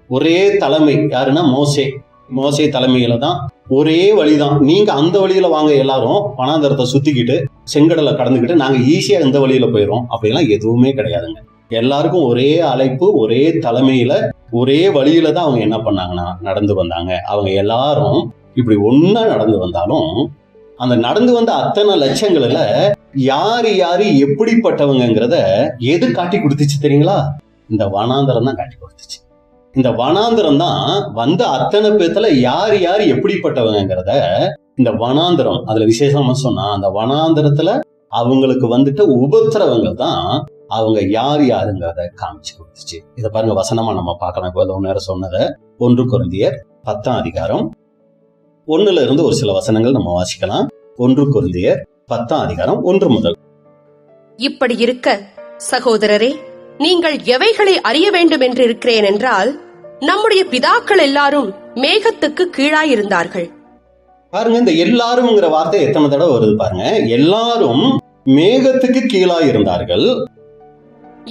ஒரே தலைமை. யாருன்னா மோசே தலைமையில தான், ஒரே வழிதான். நீங்க அந்த வழியில வாங்க, எல்லாரும் வனாந்தரத்தை சுத்திக்கிட்டு செங்கடலை கடந்துக்கிட்டு நாங்க ஈஸியா இந்த வழியில போயிடும். அப்படிலாம் எதுவுமே கிடையாதுங்க. எல்லாருக்கும் ஒரே அழைப்பு, ஒரே தலைமையில, ஒரே வழியில தான் அவங்க என்ன பண்ணாங்கன்னா நடந்து வந்தாங்க. அவங்க எல்லாரும் இப்படி ஒன்னா நடந்து வந்தாலும் அந்த நடந்து வந்த அத்தனை லட்சங்களில யாரு யாரு எப்படிப்பட்டவங்கிறத எது காட்டி கொடுத்துச்சு தெரியுங்களா? இந்த வனாந்தரம் தான் காட்டி கொடுத்துச்சு. இந்த வனாந்தரம் தான் வந்த அத்தனை பேத்துல யார் யார் எப்படிப்பட்டவங்கிறத இந்த வனாந்தரம், அதுல விசேஷமா சொன்னா அந்த வனாந்தரத்துல அவங்களுக்கு வந்துட்டு உபத்திரவங்கள் தான் அவங்க யார் யாருங்கிறத காமிச்சு கொடுத்துச்சு. இதை பாருங்க, வசனமா நம்ம பார்க்கலாம். இப்போ நேரம் சொன்னதை 1 கொரிந்தியர் 10ஆம் அதிகாரம் 1ல இருந்து ஒரு சில வசனங்கள் நம்ம வாசிக்கலாம். 1 கொரிந்தியர் 10ஆம் அதிகாரம் 1 முதல். இப்படி இருக்க சகோதரரே, நீங்கள் எவைகளை அறிய வேண்டும் என்று இருக்கிறேன் என்றால், நம்முடைய பிதாக்கள் எல்லாரும் மேகத்துக்கு கீழாயிருந்தார்கள். பாருங்க, இந்த எல்லாரும்ங்கிற வார்த்தை எத்தனை தடவை வருது பாருங்க. எல்லாரும் மேகத்துக்கு கீழாயிருந்தார்கள்.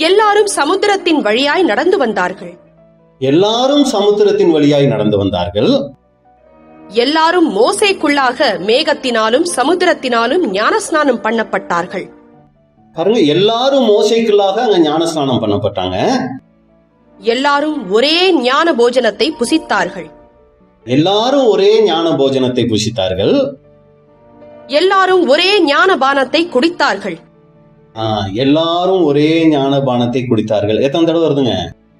எல்லாரும் சமுத்திரத்தின் வழியாய் நடந்து வந்தார்கள். எல்லாரும் சமுத்திரத்தின் வழியாய் நடந்து வந்தார்கள். எல்லாரும் மோசேக்குள்ளாக மேகத்தினாலும் சமுத்திரத்தினாலும் ஞானஸ்நானம் பண்ணப்பட்டார்கள். பாருங்க, எல்லாரும் மோசேக்குள்ளாக அங்க ஞானஸ்நானம் பண்ணப்பட்டாங்க. எல்லாரும் ஒரே ஞான போஜனத்தை புசித்தார்கள். எல்லாரும் ஒரே ஞான போஜனத்தை புசித்தார்கள். எல்லாரும் ஒரே ஞான பானத்தை குடித்தார்கள். எல்லாரும் ஒரே ஞான பானத்தை குடித்தார்கள். எத்தனை தடவை வருதுங்க?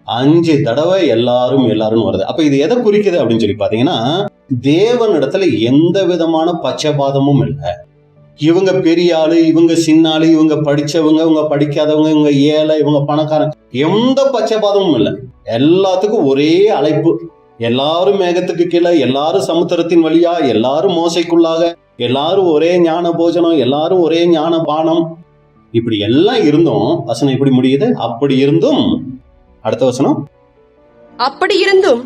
5 தடவை எல்லாரும் வருது. அப்ப இது எதை குறிக்குது அப்படின்னு சொல்லி பாத்தீங்கன்னா, தேவனிடத்துல எந்த விதமான பட்சபாதமும் இல்லை. இவங்க பெரிய ஆளு, இவங்க சின்ன ஆளு, இவங்க படிச்சவங்க, இவங்க படிக்காதவங்க, இவங்க ஏழை, இவங்க பணக்காரன், எந்த பட்சபாதமும் இல்லை. எல்லாத்துக்கும் ஒரே அழைப்பு. எல்லாரும் மேகத்துக்கு கீழே, எல்லாரும் சமுத்திரத்தின் வழியா, எல்லாரும் மோசைக்குள்ளாக, எல்லாரும் ஒரே ஞான போஜனம், எல்லாரும் ஒரே ஞான பானம். இப்படி எல்லாம் இருந்தும் வசனம் எப்படி முடியுது? அப்படி இருந்தும், அடுத்த வசனம், அப்படி இருந்தும்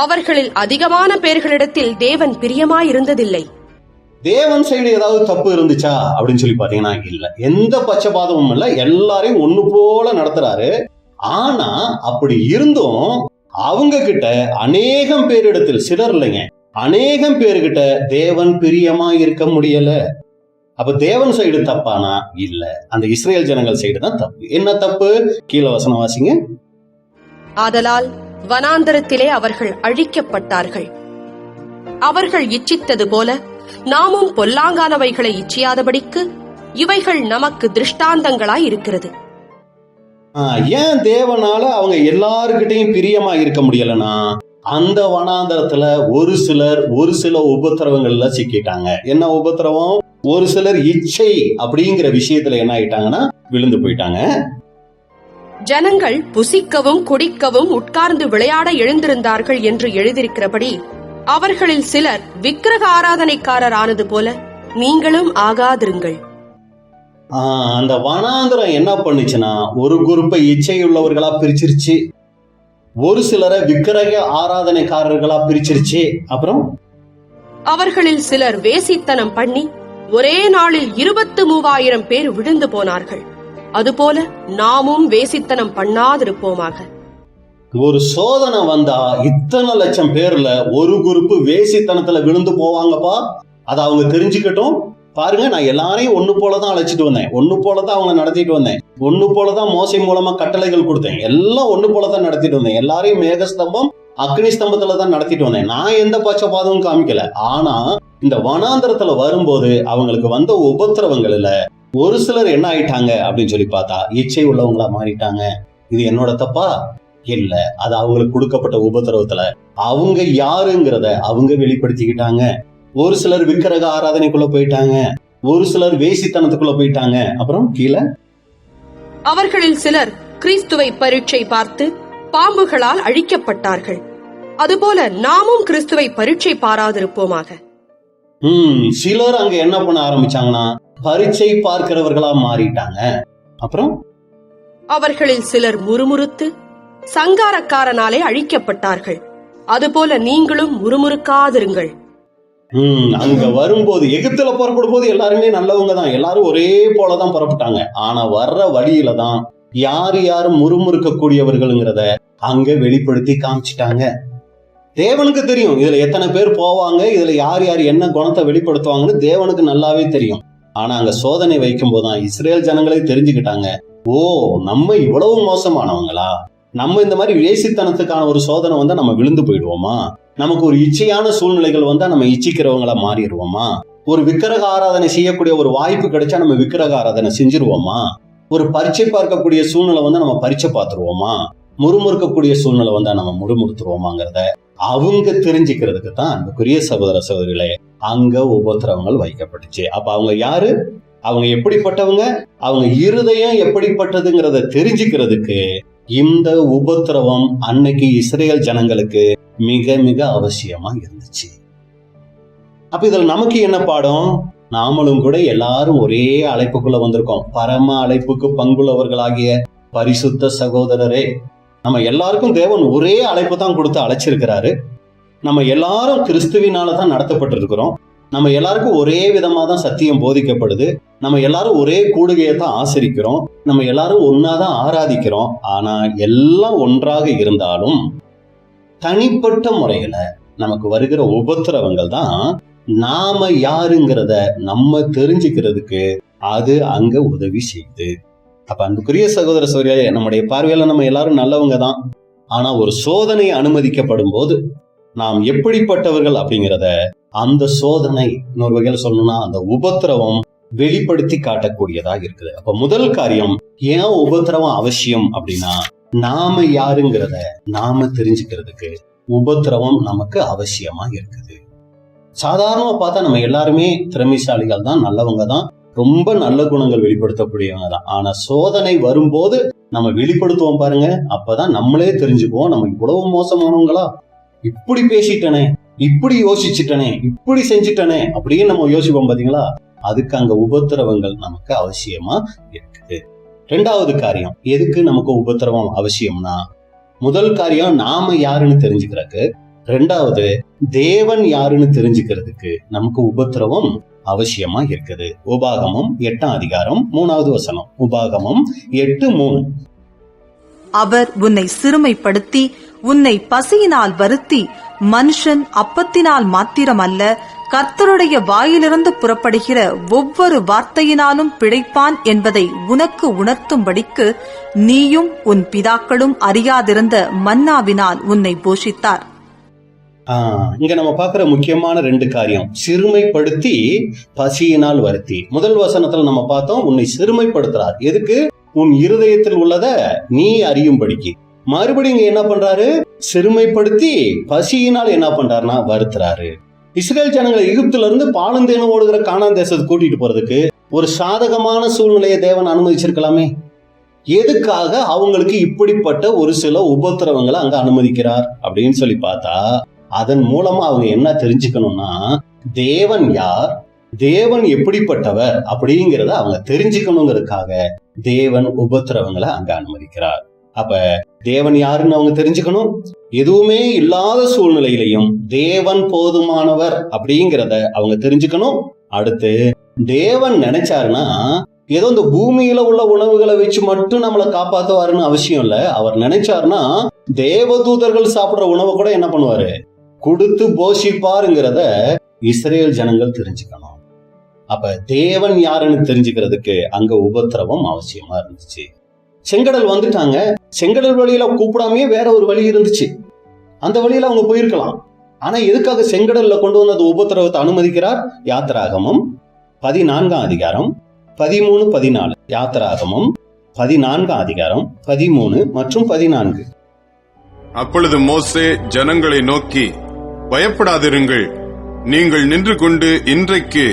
அவர்களில் அதிகமான பேர்களிடத்தில் தேவன் பிரியமாய் இருந்ததில்லை. தேவன் சைடு ஏதாவது தப்பு இருந்துச்சா அப்படின்னு சொல்லி பாத்தீங்கன்னா இல்ல. எந்த பட்சபாதமும் இல்ல. எல்லாரையும் ஒண்ணு போல நடத்துறாரு. ஆனா அப்படி இருந்தும் அவங்க கிட்ட அநேகம் பேரிடத்தில், சிலர் இல்லைங்க, அநேகம் பேர்கிட்ட தேவன் பிரியமா இருக்க முடியல. அப்ப தேவன் சைடு தப்பானா? இல்ல, அந்த இஸ்ரேல் ஜனங்கள் சைடு தான் தப்பு. என்ன தப்பு? கீழே வசனம் வாசிங்க. ஆதலால் வனாந்தரத்திலே அவர்கள் அழிக்கப்பட்டார்கள். அவர்கள் இச்சித்தது போல நாமும் பொல்லாங்கானவைகளை இச்சியாதபடிக்கு இவைகள் நமக்கு திருஷ்டாந்தங்களாய் இருக்கிறது. ஏன் தேவனால அவங்க எல்லாருக்கிட்டையும் பிரியமா இருக்க முடியலன்னா, அந்த வனாந்தரத்துல ஒரு சில உபத்திரவங்கள்ல சிக்கிட்டாங்க. என்ன உபத்திரவம்? ஒரு சிலர் இச்சை அப்படிங்கிற விஷயத்துல என்ன ஆயிட்டாங்கன்னா விழுந்து போயிட்டாங்க. ஜனங்கள் புசிக்கவும் குடிக்கவும் உட்கார்ந்து விளையாட எழுந்திருந்தார்கள் என்று எழுதியிருக்கிறபடி அவர்களில் சிலர் விக்கிரக ஆராதனைக்காரர் ஆனது போல நீங்களும் ஆகாதிருங்கள். அந்த வனாந்தரம் என்ன பண்ணுச்சுன்னா, ஒரு குரூப்பை இச்சை உள்ளவர்களா பிரிச்சிருச்சு, ஒரு சிலரை விக்கிரக ஆராதனைக்காரர்களா பிரிச்சிருச்சு. அப்புறம் அவர்களில் சிலர் வேசித்தனம் பண்ணி ஒரே நாளில் 23,000 பேர் விழுந்து போனார்கள். அதுபோல நாமும் வேசித்தனம் பண்ணாதிருப்போமாக. ஒரு சோதனை வந்தா இத்தனை லட்சம் பேர்ல ஒரு குரூப் வேசித்தனத்துல விழுந்து போவாங்கப்பா. அதை அவங்க தெரிஞ்சுக்கட்டும். பாருங்க, நான் எல்லாரையும் ஒண்ணு போலதான் அழைச்சிட்டு வந்தேன், ஒண்ணு போலதான் அவங்க நடத்திட்டு வந்தேன், ஒண்ணு போலதான் மோசை மூலமா கட்டளைகள் கொடுத்தேன், எல்லாம் ஒண்ணு போலதான் நடத்திட்டு வந்தேன், எல்லாரையும் மேகஸ்தம்பம் அக்னி ஸ்தம்பத்துல தான் நடத்திட்டு வந்தேன். நான் எந்த பட்சபாதமும் காமிக்கல. ஆனா இந்த வனாந்தரத்துல வரும்போது அவங்களுக்கு வந்த உபத்திரவங்கள்ல ஒரு சிலர் என்ன ஆயிட்டாங்க அப்படின்னு சொல்லி பார்த்தா இச்சை உள்ளவங்களா மாறிட்டாங்க. இது என்னோட தப்பா? இல்ல, அது அவங்களுக்கு கொடுக்கப்பட்ட உபத்திரவத்துல அவங்க யாருங்கிறத அவங்க வெளிப்படுத்திக்கிட்டாங்க. ஒரு சிலர் விக்கிரக ஆராதனைக்குள்ள போயிட்டாங்க, ஒரு சிலர் வேசித்தனத்துக்குள்ள போயிட்டாங்க. அப்புறம் கீழே அவர்களில் சிலர் கிறிஸ்துவை பரீட்சை பார்த்து பாம்புகளால் அழிக்கப்பட்டார்கள். அதுபோல நாமும் கிறிஸ்துவை பரீட்சை பாராதிருப்போமாக. சிலர் அங்க என்ன பண்ண ஆரம்பிச்சாங்கன்னா பரீட்சை பார்க்கிறவர்களா மாறிட்டாங்க. அப்புறம் அவர்களில் சிலர் முறுமுறுத்து சங்காரக்காரனாலே அழிக்கப்பட்டார்கள். அதுபோல நீங்களும் முறுமுறுக்காதிருங்கள். அங்க வரும்போது, எகிப்துல புறப்படும் போது எல்லாருமே நல்லவங்க தான், எல்லாரும் ஒரே போலதான் புறப்பட்டாங்க. ஆனா வர்ற வழியில தான் யார் யாரும் முறுமுறுக்க கூடியவர்கள்ங்கிறத அங்க வெளிப்படுத்தி காமிச்சிட்டாங்க. தேவனுக்கு தெரியும் இதுல எத்தனை பேர் போவாங்க, இதுல யார் யார் என்ன குணத்தை வெளிப்படுத்துவாங்கன்னு தேவனுக்கு நல்லாவே தெரியும். ஆனா அங்க சோதனை வைக்கும் போதுதான் இஸ்ரேல் ஜனங்களே தெரிஞ்சுக்கிட்டாங்க, ஓ நம்ம இவ்வளவு மோசமானவங்களா, நம்ம இந்த மாதிரி வேசித்தனத்துக்கான ஒரு சோதனை வந்தா நம்ம விழுந்து போயிடுவோமா, நமக்கு ஒரு இச்சையான சூழ்நிலைகள் வந்தா நம்ம இச்சிக்கிறவங்களா மாறிடுவோமா, ஒரு விக்கிரக ஆராதனை செய்யக்கூடிய ஒரு வாய்ப்பு கிடைச்சா நம்ம விக்கிரக ஆராதனை செஞ்சிருவோமா, ஒரு பரீட்சை பார்க்கக்கூடிய சூழ்நிலை வந்தா நம்ம பரீட்சை பார்த்துருவோமா, முறுமுறுக்கக்கூடிய சூழ்நிலை வந்தா நம்ம முறுமுறுத்துருவோமாங்கிறத அவங்க தெரிஞ்சுக்கிறதுக்கு தான் அன்புக்குரிய சகோதர சகோதரிகளே அங்க உபத்திரவங்கள் வைக்கப்பட்டுச்சு. அப்ப அவங்க யாரு, அவங்க எப்படிப்பட்டவங்க, அவங்க இருதயம் எப்படிப்பட்டதுங்கிறத தெரிஞ்சுக்கிறதுக்கு இந்த உபத்திரவம் அன்னைக்கு இஸ்ரேல் ஜனங்களுக்கு மிக மிக அவசியமா இருந்துச்சு. அப்ப இதுல நமக்கு என்ன பாடம், நாமளும் கூட எல்லாரும் ஒரே அழைப்புக்குள்ள வந்திருக்கோம். பரம அழைப்புக்கு பங்குள்ளவர்களாகிய பரிசுத்த சகோதரரே, நம்ம எல்லாருக்கும் தேவன் ஒரே அழைப்பு தான் கொடுத்து அழைச்சிருக்கிறாரு. நம்ம எல்லாரும் கிறிஸ்துவினால தான் நடத்தப்பட்டிருக்கிறோம். நம்ம எல்லாருக்கும் ஒரே விதமா தான் சத்தியம் போதிக்கப்படுது. நம்ம எல்லாரும் ஒரே கூடுகையை தான் ஆசரிக்கிறோம். நம்ம எல்லாரும் ஒன்னாதான் ஆராதிக்கிறோம். ஆனா எல்லாம் ஒன்றாக இருந்தாலும் தனிப்பட்ட முறையில நமக்கு வருகிற உபத்திரவங்கள் தான் நாம யாருங்கிறத நம்ம தெரிஞ்சுக்கிறதுக்கு அது அங்க உதவி செய்யுது. அப்ப அன்புக்குரிய சகோதர சகோதரிகளே, நம்முடைய பார்வையில நம்ம எல்லாரும் நல்லவங்க தான். ஆனா ஒரு சோதனை அனுமதிக்கப்படும் போது நாம் எப்படிப்பட்டவர்கள் அப்படிங்கிறத அந்த சோதனை, இன்னொரு வகையில் சொல்லணும்னா அந்த உபத்திரவம் வெளிப்படுத்தி காட்டக்கூடியதா இருக்குது. அப்ப முதல் காரியம், ஏன் உபத்திரவம் அவசியம் அப்படின்னா நாம யாருங்கிறத நாம தெரிஞ்சுக்கிறதுக்கு உபத்திரவம் நமக்கு அவசியமா இருக்குது. சாதாரணமா பார்த்தா நம்ம எல்லாருமே திறமைசாலிகள் தான், நல்லவங்க தான், ரொம்ப நல்ல குணங்கள் வெளிப்படுத்தக்கூடியவங்க தான். ஆனா சோதனை வரும்போது நம்ம வெளிப்படுத்துவோம் பாருங்க, அப்பதான் நம்மளே தெரிஞ்சுக்குவோம் நம்ம இவ்வளவு மோசமானவங்களா, இப்படி பேசிட்டனே, இப்படி யோசிச்சுட்டனே, இப்படி செஞ்சுட்டனே அப்படின்னு நம்ம யோசிப்போம் பாத்தீங்களா. அதுக்கு அங்க உபத்திரவங்கள் நமக்கு அவசியமா இருக்குது. ரெண்டாவது காரியம், எதுக்கு நமக்கு உபத்திரவம் அவசியம்னா, முதல் காரியம் நாம யாருன்னு தெரிஞ்சுக்கிறதுக்கு, ரெண்டாவது தேவன் யாருன்னு தெரிஞ்சுக்கிறதுக்கு நமக்கு உபத்திரவம் அவசியமா இருக்குது. உபாகமம் 8ஆம் அதிகாரம் 3வது வசனம். உபாகமம் 8:3. அவர் உன்னை சிறுமைப்படுத்தி உன்னை பசியினால் வருத்தி, மனுஷன் அப்பத்தினால் மாத்திரமல்ல கர்த்தருடைய வாயிலிருந்து புறப்படுகிற ஒவ்வொரு வார்த்தையினாலும் பிழைப்பான் என்பதை உனக்கு உணர்த்தும்படிக்கு நீயும் உன் பிதாக்களும் அறியாதிருந்த மன்னாவினால் உன்னை போஷித்தார். இங்க நம்ம பார்க்கிற முக்கியமான 2 காரியம், சிறுமைப்படுத்தி பசியினால் வருத்தி. முதல் வசனத்துல நம்ம பார்த்தோம், உன்னை சிறுமைப்படுத்துறார். எதுக்கு? உன் இருதயத்தில் உள்ளத நீ அறியும்படிக்கு. மறுபடியும் இங்க என்ன பண்றாரு? சிறுமைப்படுத்தி பசியினால் என்ன பண்றாருன்னா வருத்துறாரு. இஸ்ரேல் ஜனங்களை எகிப்துல இருந்து பாலந்தேனு ஓடுகிற கானான் தேசத்துக்கு கூட்டிட்டு போறதுக்கு ஒரு சாதகமான சூழ்நிலையை தேவன் அனுமதிச்சிருக்கலாமே. எதுக்காக அவங்களுக்கு இப்படிப்பட்ட ஒரு சில உபத்திரவங்களை அங்க அனுமதிக்கிறார் அப்படின்னு சொல்லி பார்த்தா, அதன் மூலமா அவங்க என்ன தெரிஞ்சுக்கணும்னா, தேவன் யார், தேவன் எப்படிப்பட்டவர் அப்படிங்கிறத அவங்க தெரிஞ்சுக்கணுங்கிறதுக்காக தேவன் உபத்திரவங்களை அங்க அனுமதிக்கிறார். அப்ப தேவன் யாருன்னு அவங்க தெரிஞ்சுக்கணும். எதுவுமே இல்லாத சூழ்நிலையிலையும் தேவன் போதுமானவர் அப்படிங்கிறத அவங்க தெரிஞ்சுக்கணும். அடுத்து தேவன் நினைச்சாருன்னா ஏதோ இந்த பூமியில உள்ள உணவுகளை வச்சு மட்டும் நம்மளை காப்பாத்துவாருன்னு அவசியம் இல்ல. அவர் நினைச்சாருன்னா தேவதூதர்கள் சாப்பிடுற உணவை கூட என்ன பண்ணுவாரு? கொடுத்து போஷிப்பாருங்கிறத இஸ்ரேல் ஜனங்கள் தெரிஞ்சுக்கணும். அப்ப தேவன் யாருன்னு தெரிஞ்சுக்கிறதுக்கு அங்க உபத்திரவம் அவசியமா இருந்துச்சு. செங்கடல் வந்துட்டாங்க, செங்கடல் வழியில கூப்பிடாமே வேற ஒரு வழி இருந்துச்சு, அந்த வழியில அவங்க போயிருக்கலாம். ஆனா எதுக்காக செங்கடல்ல கொண்டு வந்து அந்த உபத்திரவத்தை அனுமதிக்கிறார்? யாத்திராகமம் 14ஆம் அதிகாரம் 13, 14. யாத்திராகமம் 14ஆம் அதிகாரம் 13 மற்றும் 14. அப்பொழுது மோசே ஜனங்களை நோக்கி, பயப்படாதிருங்கள், நீங்கள் நின்று கொண்டு இன்றைக்கு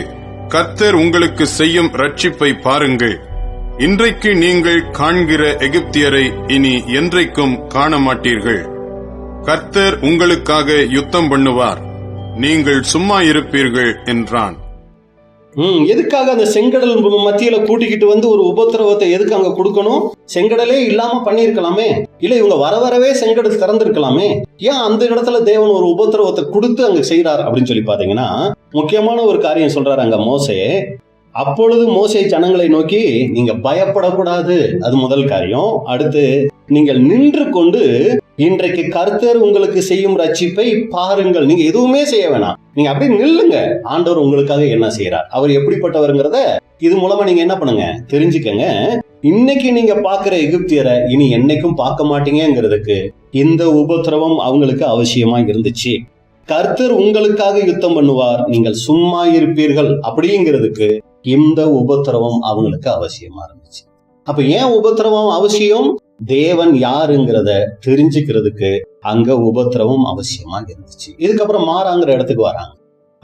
கர்த்தர் உங்களுக்கு செய்யும் ரட்சிப்பை பாருங்கள். இன்றைக்கு நீங்கள் காண்கிற எகிப்தியரை இனி என்றைக்கும் காண மாட்டீர்கள். கர்த்தர் உங்களுக்காக யுத்தம் பண்ணுவார், நீங்கள் சும்மா இருப்பீர்கள் என்றான். எதுக்காக அந்த செங்கடல் மத்தியில கூட்டிக்கிட்டு வந்து ஒரு உபத்திரவத்தை எதுக்கு அங்க கொடுக்கணும்? செங்கடலே இல்லாம பண்ணிருக்கலாமே, இல்ல இவங்க வர வரவே செங்கடல் திறந்திருக்கலாமே. ஏன் அந்த இடத்துல தேவன் ஒரு உபத்திரவத்தை கொடுத்து அங்க செய்யறார் அப்படின்னு சொல்லி பாத்தீங்கன்னா, முக்கியமான ஒரு காரியம் சொல்றாரு அங்க மோசே. அப்பொழுது மோசே ஜனங்களை நோக்கி, நீங்க பயப்படக்கூடாது, அது முதல் காரியம். அடுத்து, நீங்கள் நின்று கொண்டு இன்றைக்கு கர்த்தர் உங்களுக்கு செய்யும் ரட்சிப்பை பாருங்கள். நீங்க எதுவுமே செய்ய வேணாம், நீங்க அப்படியே நில்லுங்க. ஆண்டவர் உங்களுக்காக என்ன செய்யறார், அவர் எப்படிப்பட்டவருங்கிறத இது மூலமா நீங்க என்ன பண்ணுங்க, தெரிஞ்சுக்கங்க. இன்னைக்கு நீங்க பாக்குற எகிப்தியரை இனி என்னைக்கும் பார்க்க மாட்டீங்கிறதுக்கு இந்த உபத்திரவம் அவங்களுக்கு அவசியமா இருந்துச்சு. கர்த்தர் உங்களுக்காக யுத்தம் பண்ணுவார், நீங்கள் சும்மா இருப்பீர்கள் அப்படிங்கிறதுக்கு இந்த உபத்திரவம் அவங்களுக்கு அவசியமா இருந்துச்சு. அப்ப ஏன் உபத்திரவம் அவசியம்? தேவன் யாருங்கிறத தெரிஞ்சுக்கிறதுக்கு அங்க உபத்திரவம் அவசியமா இருந்துச்சு. இதுக்கப்புறம் மாறாங்கிற இடத்துக்கு வராங்க.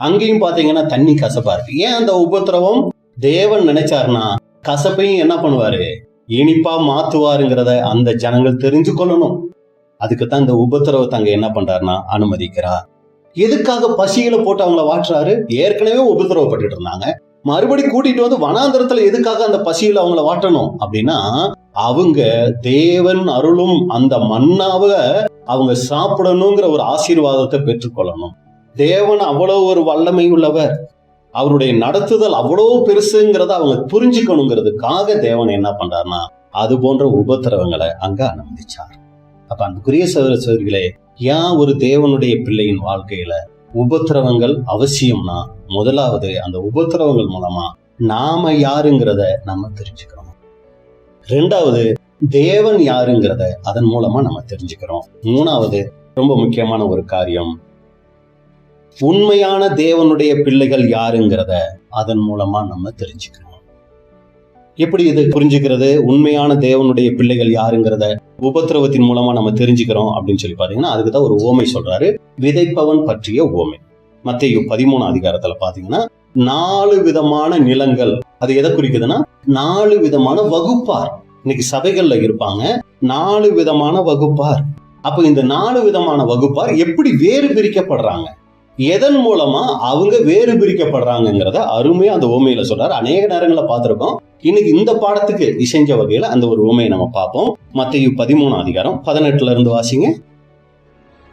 அங்கேயும் பாத்தீங்கன்னா தண்ணி கசப்பா இருக்கு. ஏன் அந்த உபத்திரவம்? தேவன் நினைச்சாருன்னா கசப்பையும் என்ன பண்ணுவாரு, இனிப்பா மாத்துவாருங்கிறத அந்த ஜனங்கள் தெரிஞ்சு கொள்ளணும். அதுக்குத்தான் இந்த உபத்திரவத்தை அங்க என்ன பண்றாருன்னா அனுமதிக்கிறார். எதுக்காக பசியில போட்டு அவங்கள வாட்டுறாரு? ஏற்கனவே உபத்திரவப்பட்டு இருந்தாங்க, மறுபடி கூட்டிட்டு வந்து வனாந்தரத்துல எதுக்காக அந்த பசியில அவங்கள வாட்டணும் அப்படின்னா, அவங்க தேவன் அருளும் அந்த மன்னாவை அவங்க சாப்பிடணுங்கிற ஒரு ஆசீர்வாதத்தை பெற்றுக்கொள்ளணும். தேவன் அவ்வளவு ஒரு வல்லமை உள்ளவர், அவருடைய நடத்துதல் அவ்வளவு பெருசுங்கிறத அவங்க புரிஞ்சுக்கணுங்கிறதுக்காக தேவன் என்ன பண்றாருன்னா அது போன்ற உபத்திரவங்களை அங்க அனுமதிச்சார். அப்ப அன்புக்குரிய சகோதர சகோதரிகளே, ஏன் ஒரு தேவனுடைய பிள்ளையின் வாழ்க்கையில உபத்திரவங்கள் அவசியம்னா, முதலாவது அந்த உபத்திரவங்கள் மூலமா நாம யாருங்கிறத நம்ம தெரிஞ்சுக்கிறோம். ரெண்டாவது, தேவன் யாருங்கிறத அதன் மூலமா நம்ம தெரிஞ்சுக்கிறோம். மூணாவது, ரொம்ப முக்கியமான ஒரு காரியம், உண்மையான தேவனுடைய பிள்ளைகள் யாருங்கிறத அதன் மூலமா நம்ம தெரிஞ்சுக்கிறோம். எப்படி இது புரிஞ்சுக்கிறது? உண்மையான தேவனுடைய பிள்ளைகள் யாருங்கிறத உபத்திரவத்தின் மூலமா நம்ம தெரிஞ்சுக்கிறோம் அப்படின்னு சொல்லி பாத்தீங்கன்னா, அதுக்குதான் ஒரு உவமை சொல்றாரு, விதைப்பவன் பற்றிய உவமை. மத்தேயு 13 அதிகாரத்துல பாத்தீங்கன்னா 4 விதமான நிலங்கள். அது எதை குறிக்குதுன்னா 4 விதமான வகுப்பார். இன்னைக்கு சபைகள்ல இருப்பாங்க 4 விதமான வகுப்பார். அப்ப இந்த 4 விதமான வகுப்பார் எப்படி வேறு பிரிக்கப்படுறாங்க, எதன் மூலமா அவங்க வேறு பிரிக்கப்படுறாங்கிறத அருமையா அந்த உவமையில சொல்றாரு. அநேக நேரங்களை பார்த்திருக்கோம். இன்னைக்கு இந்த பாடத்துக்கு இசைஞ்ச வகையில அந்த ஒரு உவமையை நம்ம பார்ப்போம். மத்தேயு 13 அதிகாரம் 18 இருந்து வாசிங்க.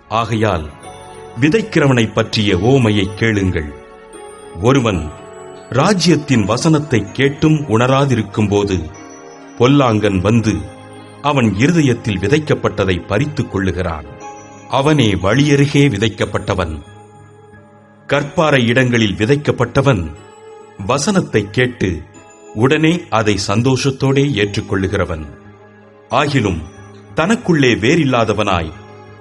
ஆகையால் விதைக்கிறவனை பற்றிய உவமையை கேளுங்கள். ஒருவன் ராஜ்யத்தின் வசனத்தை கேட்டும் உணராதிருக்கும் போது பொல்லாங்கன் வந்து அவன் இருதயத்தில் விதைக்கப்பட்டதை பறித்துக் கொள்ளுகிறான். அவனே வழியருகே விதைக்கப்பட்டவன். கற்பாறை இடங்களில் விதைக்கப்பட்டவன் வசனத்தை கேட்டு உடனே அதை சந்தோஷத்தோடே ஏற்றுக்கொள்ளுகிறவன். ஆகிலும் தனக்குள்ளே வேறில்லாதவனாய்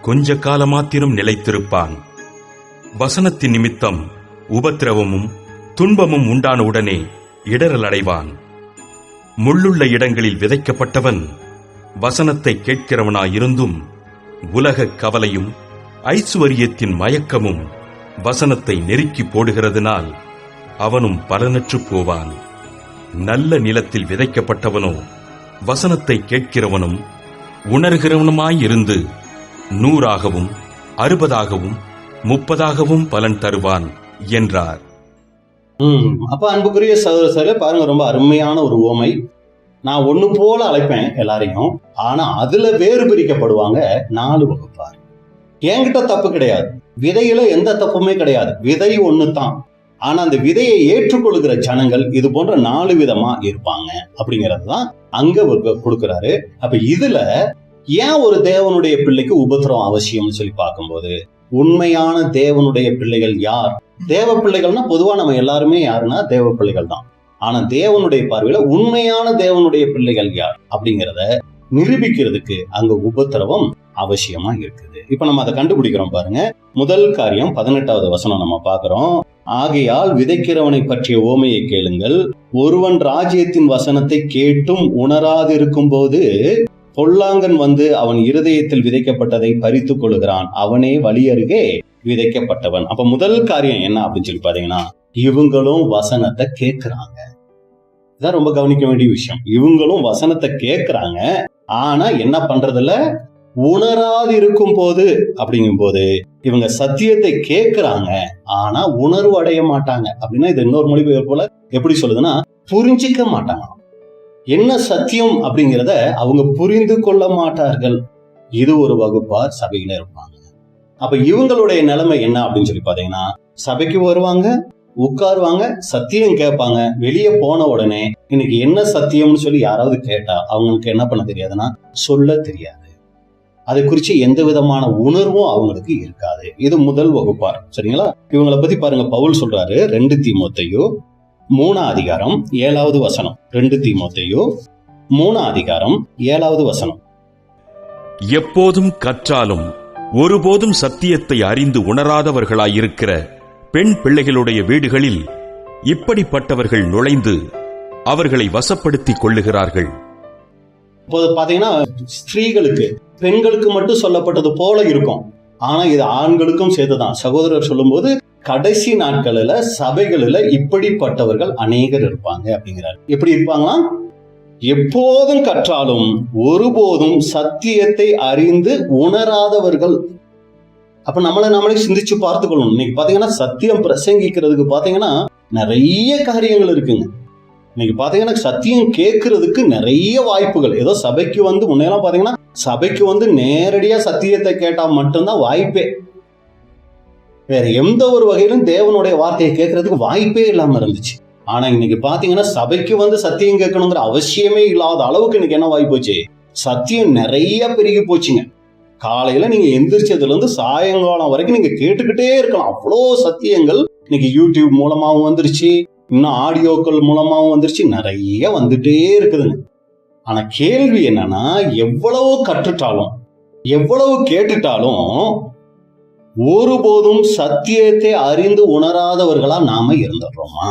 கொஞ்ச காலமாத்திரம் நிலைத்திருப்பான். வசனத்தின் நிமித்தம் உபத்திரவமும் துன்பமும் உண்டான உடனே இடறல் அடைவான். முள்ளுள்ள இடங்களில் விதைக்கப்பட்டவன் வசனத்தை கேட்கிறவனாயிருந்தும் உலக கவலையும் ஐசுவரியத்தின் மயக்கமும் வசனத்தை நெருக்கி போடுகிறதுனால் அவனும் பலனற்று போவான். நல்ல நிலத்தில் விதைக்கப்பட்டவனோ வசனத்தை கேட்கிறவனும் உணர்கிறவனுமாயிருந்து 100ஆகவும் 60ஆகவும் 30ஆகவும் பலன் தருவான் என்றார். அப்ப அன்புக்குரிய சகோதரர்களே, பாருங்க, ரொம்ப அருமையான ஒரு உவமை. நான் ஒண்ணு போல அழைப்பேன் எல்லாரையும், ஆனா அதுல வேறு பிரிக்கப்படுவாங்க 4 வகுப்பார். என்கிட்ட தப்பு கிடையாது, விதையில எந்த தப்புமே கிடையாது, விதை ஒண்ணுதான். ஆனா அந்த விதையை ஏற்றுக்கொள்கிற ஜனங்கள் இது போன்ற 4 விதமா இருப்பாங்க அப்படிங்கறதுதான் அங்க கொடுக்கிறாரு. அப்ப இதுல ஏன் ஒரு தேவனுடைய பிள்ளைக்கு உபத்திரம் அவசியம்னு சொல்லி பார்க்கும்போது, உண்மையான தேவனுடைய பிள்ளைகள் யார்? தேவ பிள்ளைகள்னா பொதுவா நம்ம எல்லாருமே யாருன்னா தேவ பிள்ளைகள் தான். ஆனா தேவனுடைய பார்வையில உண்மையான தேவனுடைய பிள்ளைகள் யார் அப்படிங்கிறத நிரூபிக்கிறதுக்கு அங்க உபத்திரவம் அவசியமா இருக்குது. இப்ப நம்ம அதை கண்டுபிடிக்கிறோம் பாருங்க. முதல் காரியம் 18வது வசனம் நம்ம பார்க்கிறோம். ஆகையால் விதைக்கிறவனை பற்றிய உவமையை கேளுங்கள். ஒருவன் ராஜ்யத்தின் வசனத்தை கேட்டும் உணராதிருக்கும் போது பொல்லாங்கன் வந்து அவன் இருதயத்தில் விதைக்கப்பட்டதை பறித்துக் கொள்கிறான். அவனே வழி அருகே விதைக்கப்பட்டவன். அப்ப முதல் காரியம் என்ன அப்படின்னு சொல்லி பாத்தீங்கன்னா, இவங்களும் வசனத்தை கேட்கிறாங்க. இதான் ரொம்ப கவனிக்க வேண்டிய விஷயம். இவங்களும் வசனத்தை கேட்கிறாங்க, ஆனா என்ன பண்றதில்ல, உணராது இருக்கும் போது அப்படிங்கும் போது இவங்க சத்தியத்தை கேட்கிறாங்க, ஆனா உணர்வு அடைய மாட்டாங்க. அப்படின்னா இது இன்னொரு மொழிபெயர்ப்பு போல எப்படி சொல்லுதுன்னா, புரிஞ்சிக்க மாட்டாங்க. என்ன சத்தியம் அப்படிங்கிறத அவங்க புரிந்து கொள்ள மாட்டார்கள். இது ஒரு வகுப்பார் சபையில இருப்பாங்க. அப்ப இவங்களுடைய நிலைமை என்ன அப்படின்னு சொல்லி பாத்தீங்கன்னா, சபைக்கு வருவாங்க, உட்காருவாங்க, சத்தியம் கேட்பாங்க, வெளியே போன உடனே இன்னைக்கு என்ன சத்தியம்னு சொல்லி யாராவது கேட்டா அவங்களுக்கு என்ன பண்ண தெரியாதுன்னா சொல்ல தெரியாது. அதை குறித்து எந்த விதமான உணர்வும் அவங்களுக்கு இருக்காது. இது முதல் வகுப்பார். சரிங்களா? இவங்களை பத்தி பாருங்க, பவுல் சொல்றாரு 2 தீமோத்தேயு 3 அதிகாரம் 7வது வசனம். 2 தீமோத்தேயு 3 அதிகாரம் 7வது வசனம். எப்போதும் கற்றாலும் ஒருபோதும் சத்தியத்தை அறிந்து உணராதவர்களாயிருக்கிற பெண் பிள்ளைகளுடைய வீடுகளில் இப்படிப்பட்டவர்கள் நுழைந்து அவர்களை வசப்படுத்திக் கொள்ளுகிறார்கள். இப்போது பாத்தீங்கன்னா, ஸ்திரீகளுக்கு பெண்களுக்கு மட்டும் சொல்லப்பட்டது போல இருக்கும், ஆனா இது ஆண்களுக்கும் சேர்த்துதான். சகோதரர் சொல்லும்போது கடைசி நாட்களில் சபைகளில் இப்படிப்பட்டவர்கள் அநேகர் இருப்பாங்க அப்படிங்கிறார். எப்படி இருப்பாங்களா? எப்போதும் கற்றாலும் ஒருபோதும் சத்தியத்தை அறிந்து உணராதவர்கள். அப்ப நம்மளே சிந்திச்சு பார்த்துக்கொள்ளணும். இன்னைக்கு பாத்தீங்கன்னா சத்தியம் பிரசங்கிக்கிறதுக்கு பாத்தீங்கன்னா நிறைய காரியங்கள் இருக்குங்க. இன்னைக்கு பாத்தீங்கன்னா சத்தியம் கேட்கறதுக்கு நிறைய வாய்ப்புகள். ஏதோ சபைக்கு வந்து முன்னெல்லாம் பாத்தீங்கன்னா சபைக்கு வந்து நேரடியா சத்தியத்தை கேட்டா மட்டும்தான் வாய்ப்பே. வேற எந்த ஒரு வகையிலும் தேவனுடைய வார்த்தையை கேட்கறதுக்கு வாய்ப்பே இல்லாம இருந்துச்சு. ஆனா இன்னைக்கு பாத்தீங்கன்னா சபைக்கு வந்து சத்தியம் கேட்கணுங்கிற அவசியமே இல்லாத அளவுக்கு இன்னைக்கு என்ன வாய்ப்பு போச்சு, சத்தியம் நிறைய பெருகி போச்சுங்க. காலையில நீங்க எந்திரிச்சதுல இருந்து சாயங்காலம் வரைக்கும் நீங்க கேட்டுக்கிட்டே இருக்கலாம். அவ்வளோ சத்தியங்கள் இன்னைக்கு யூடியூப் மூலமாவும் வந்துருச்சு, இன்னும் ஆடியோக்கள் மூலமாவும் வந்துருச்சு, நிறைய வந்துட்டே இருக்குதுங்க. ஆனா கேள்வி என்னன்னா, எவ்வளவு கற்றுட்டாலும் எவ்வளவு கேட்டுட்டாலும் ஒருபோதும் சத்தியத்தை அறிந்து உணராதவர்களா நாம இருந்துடுறோமா?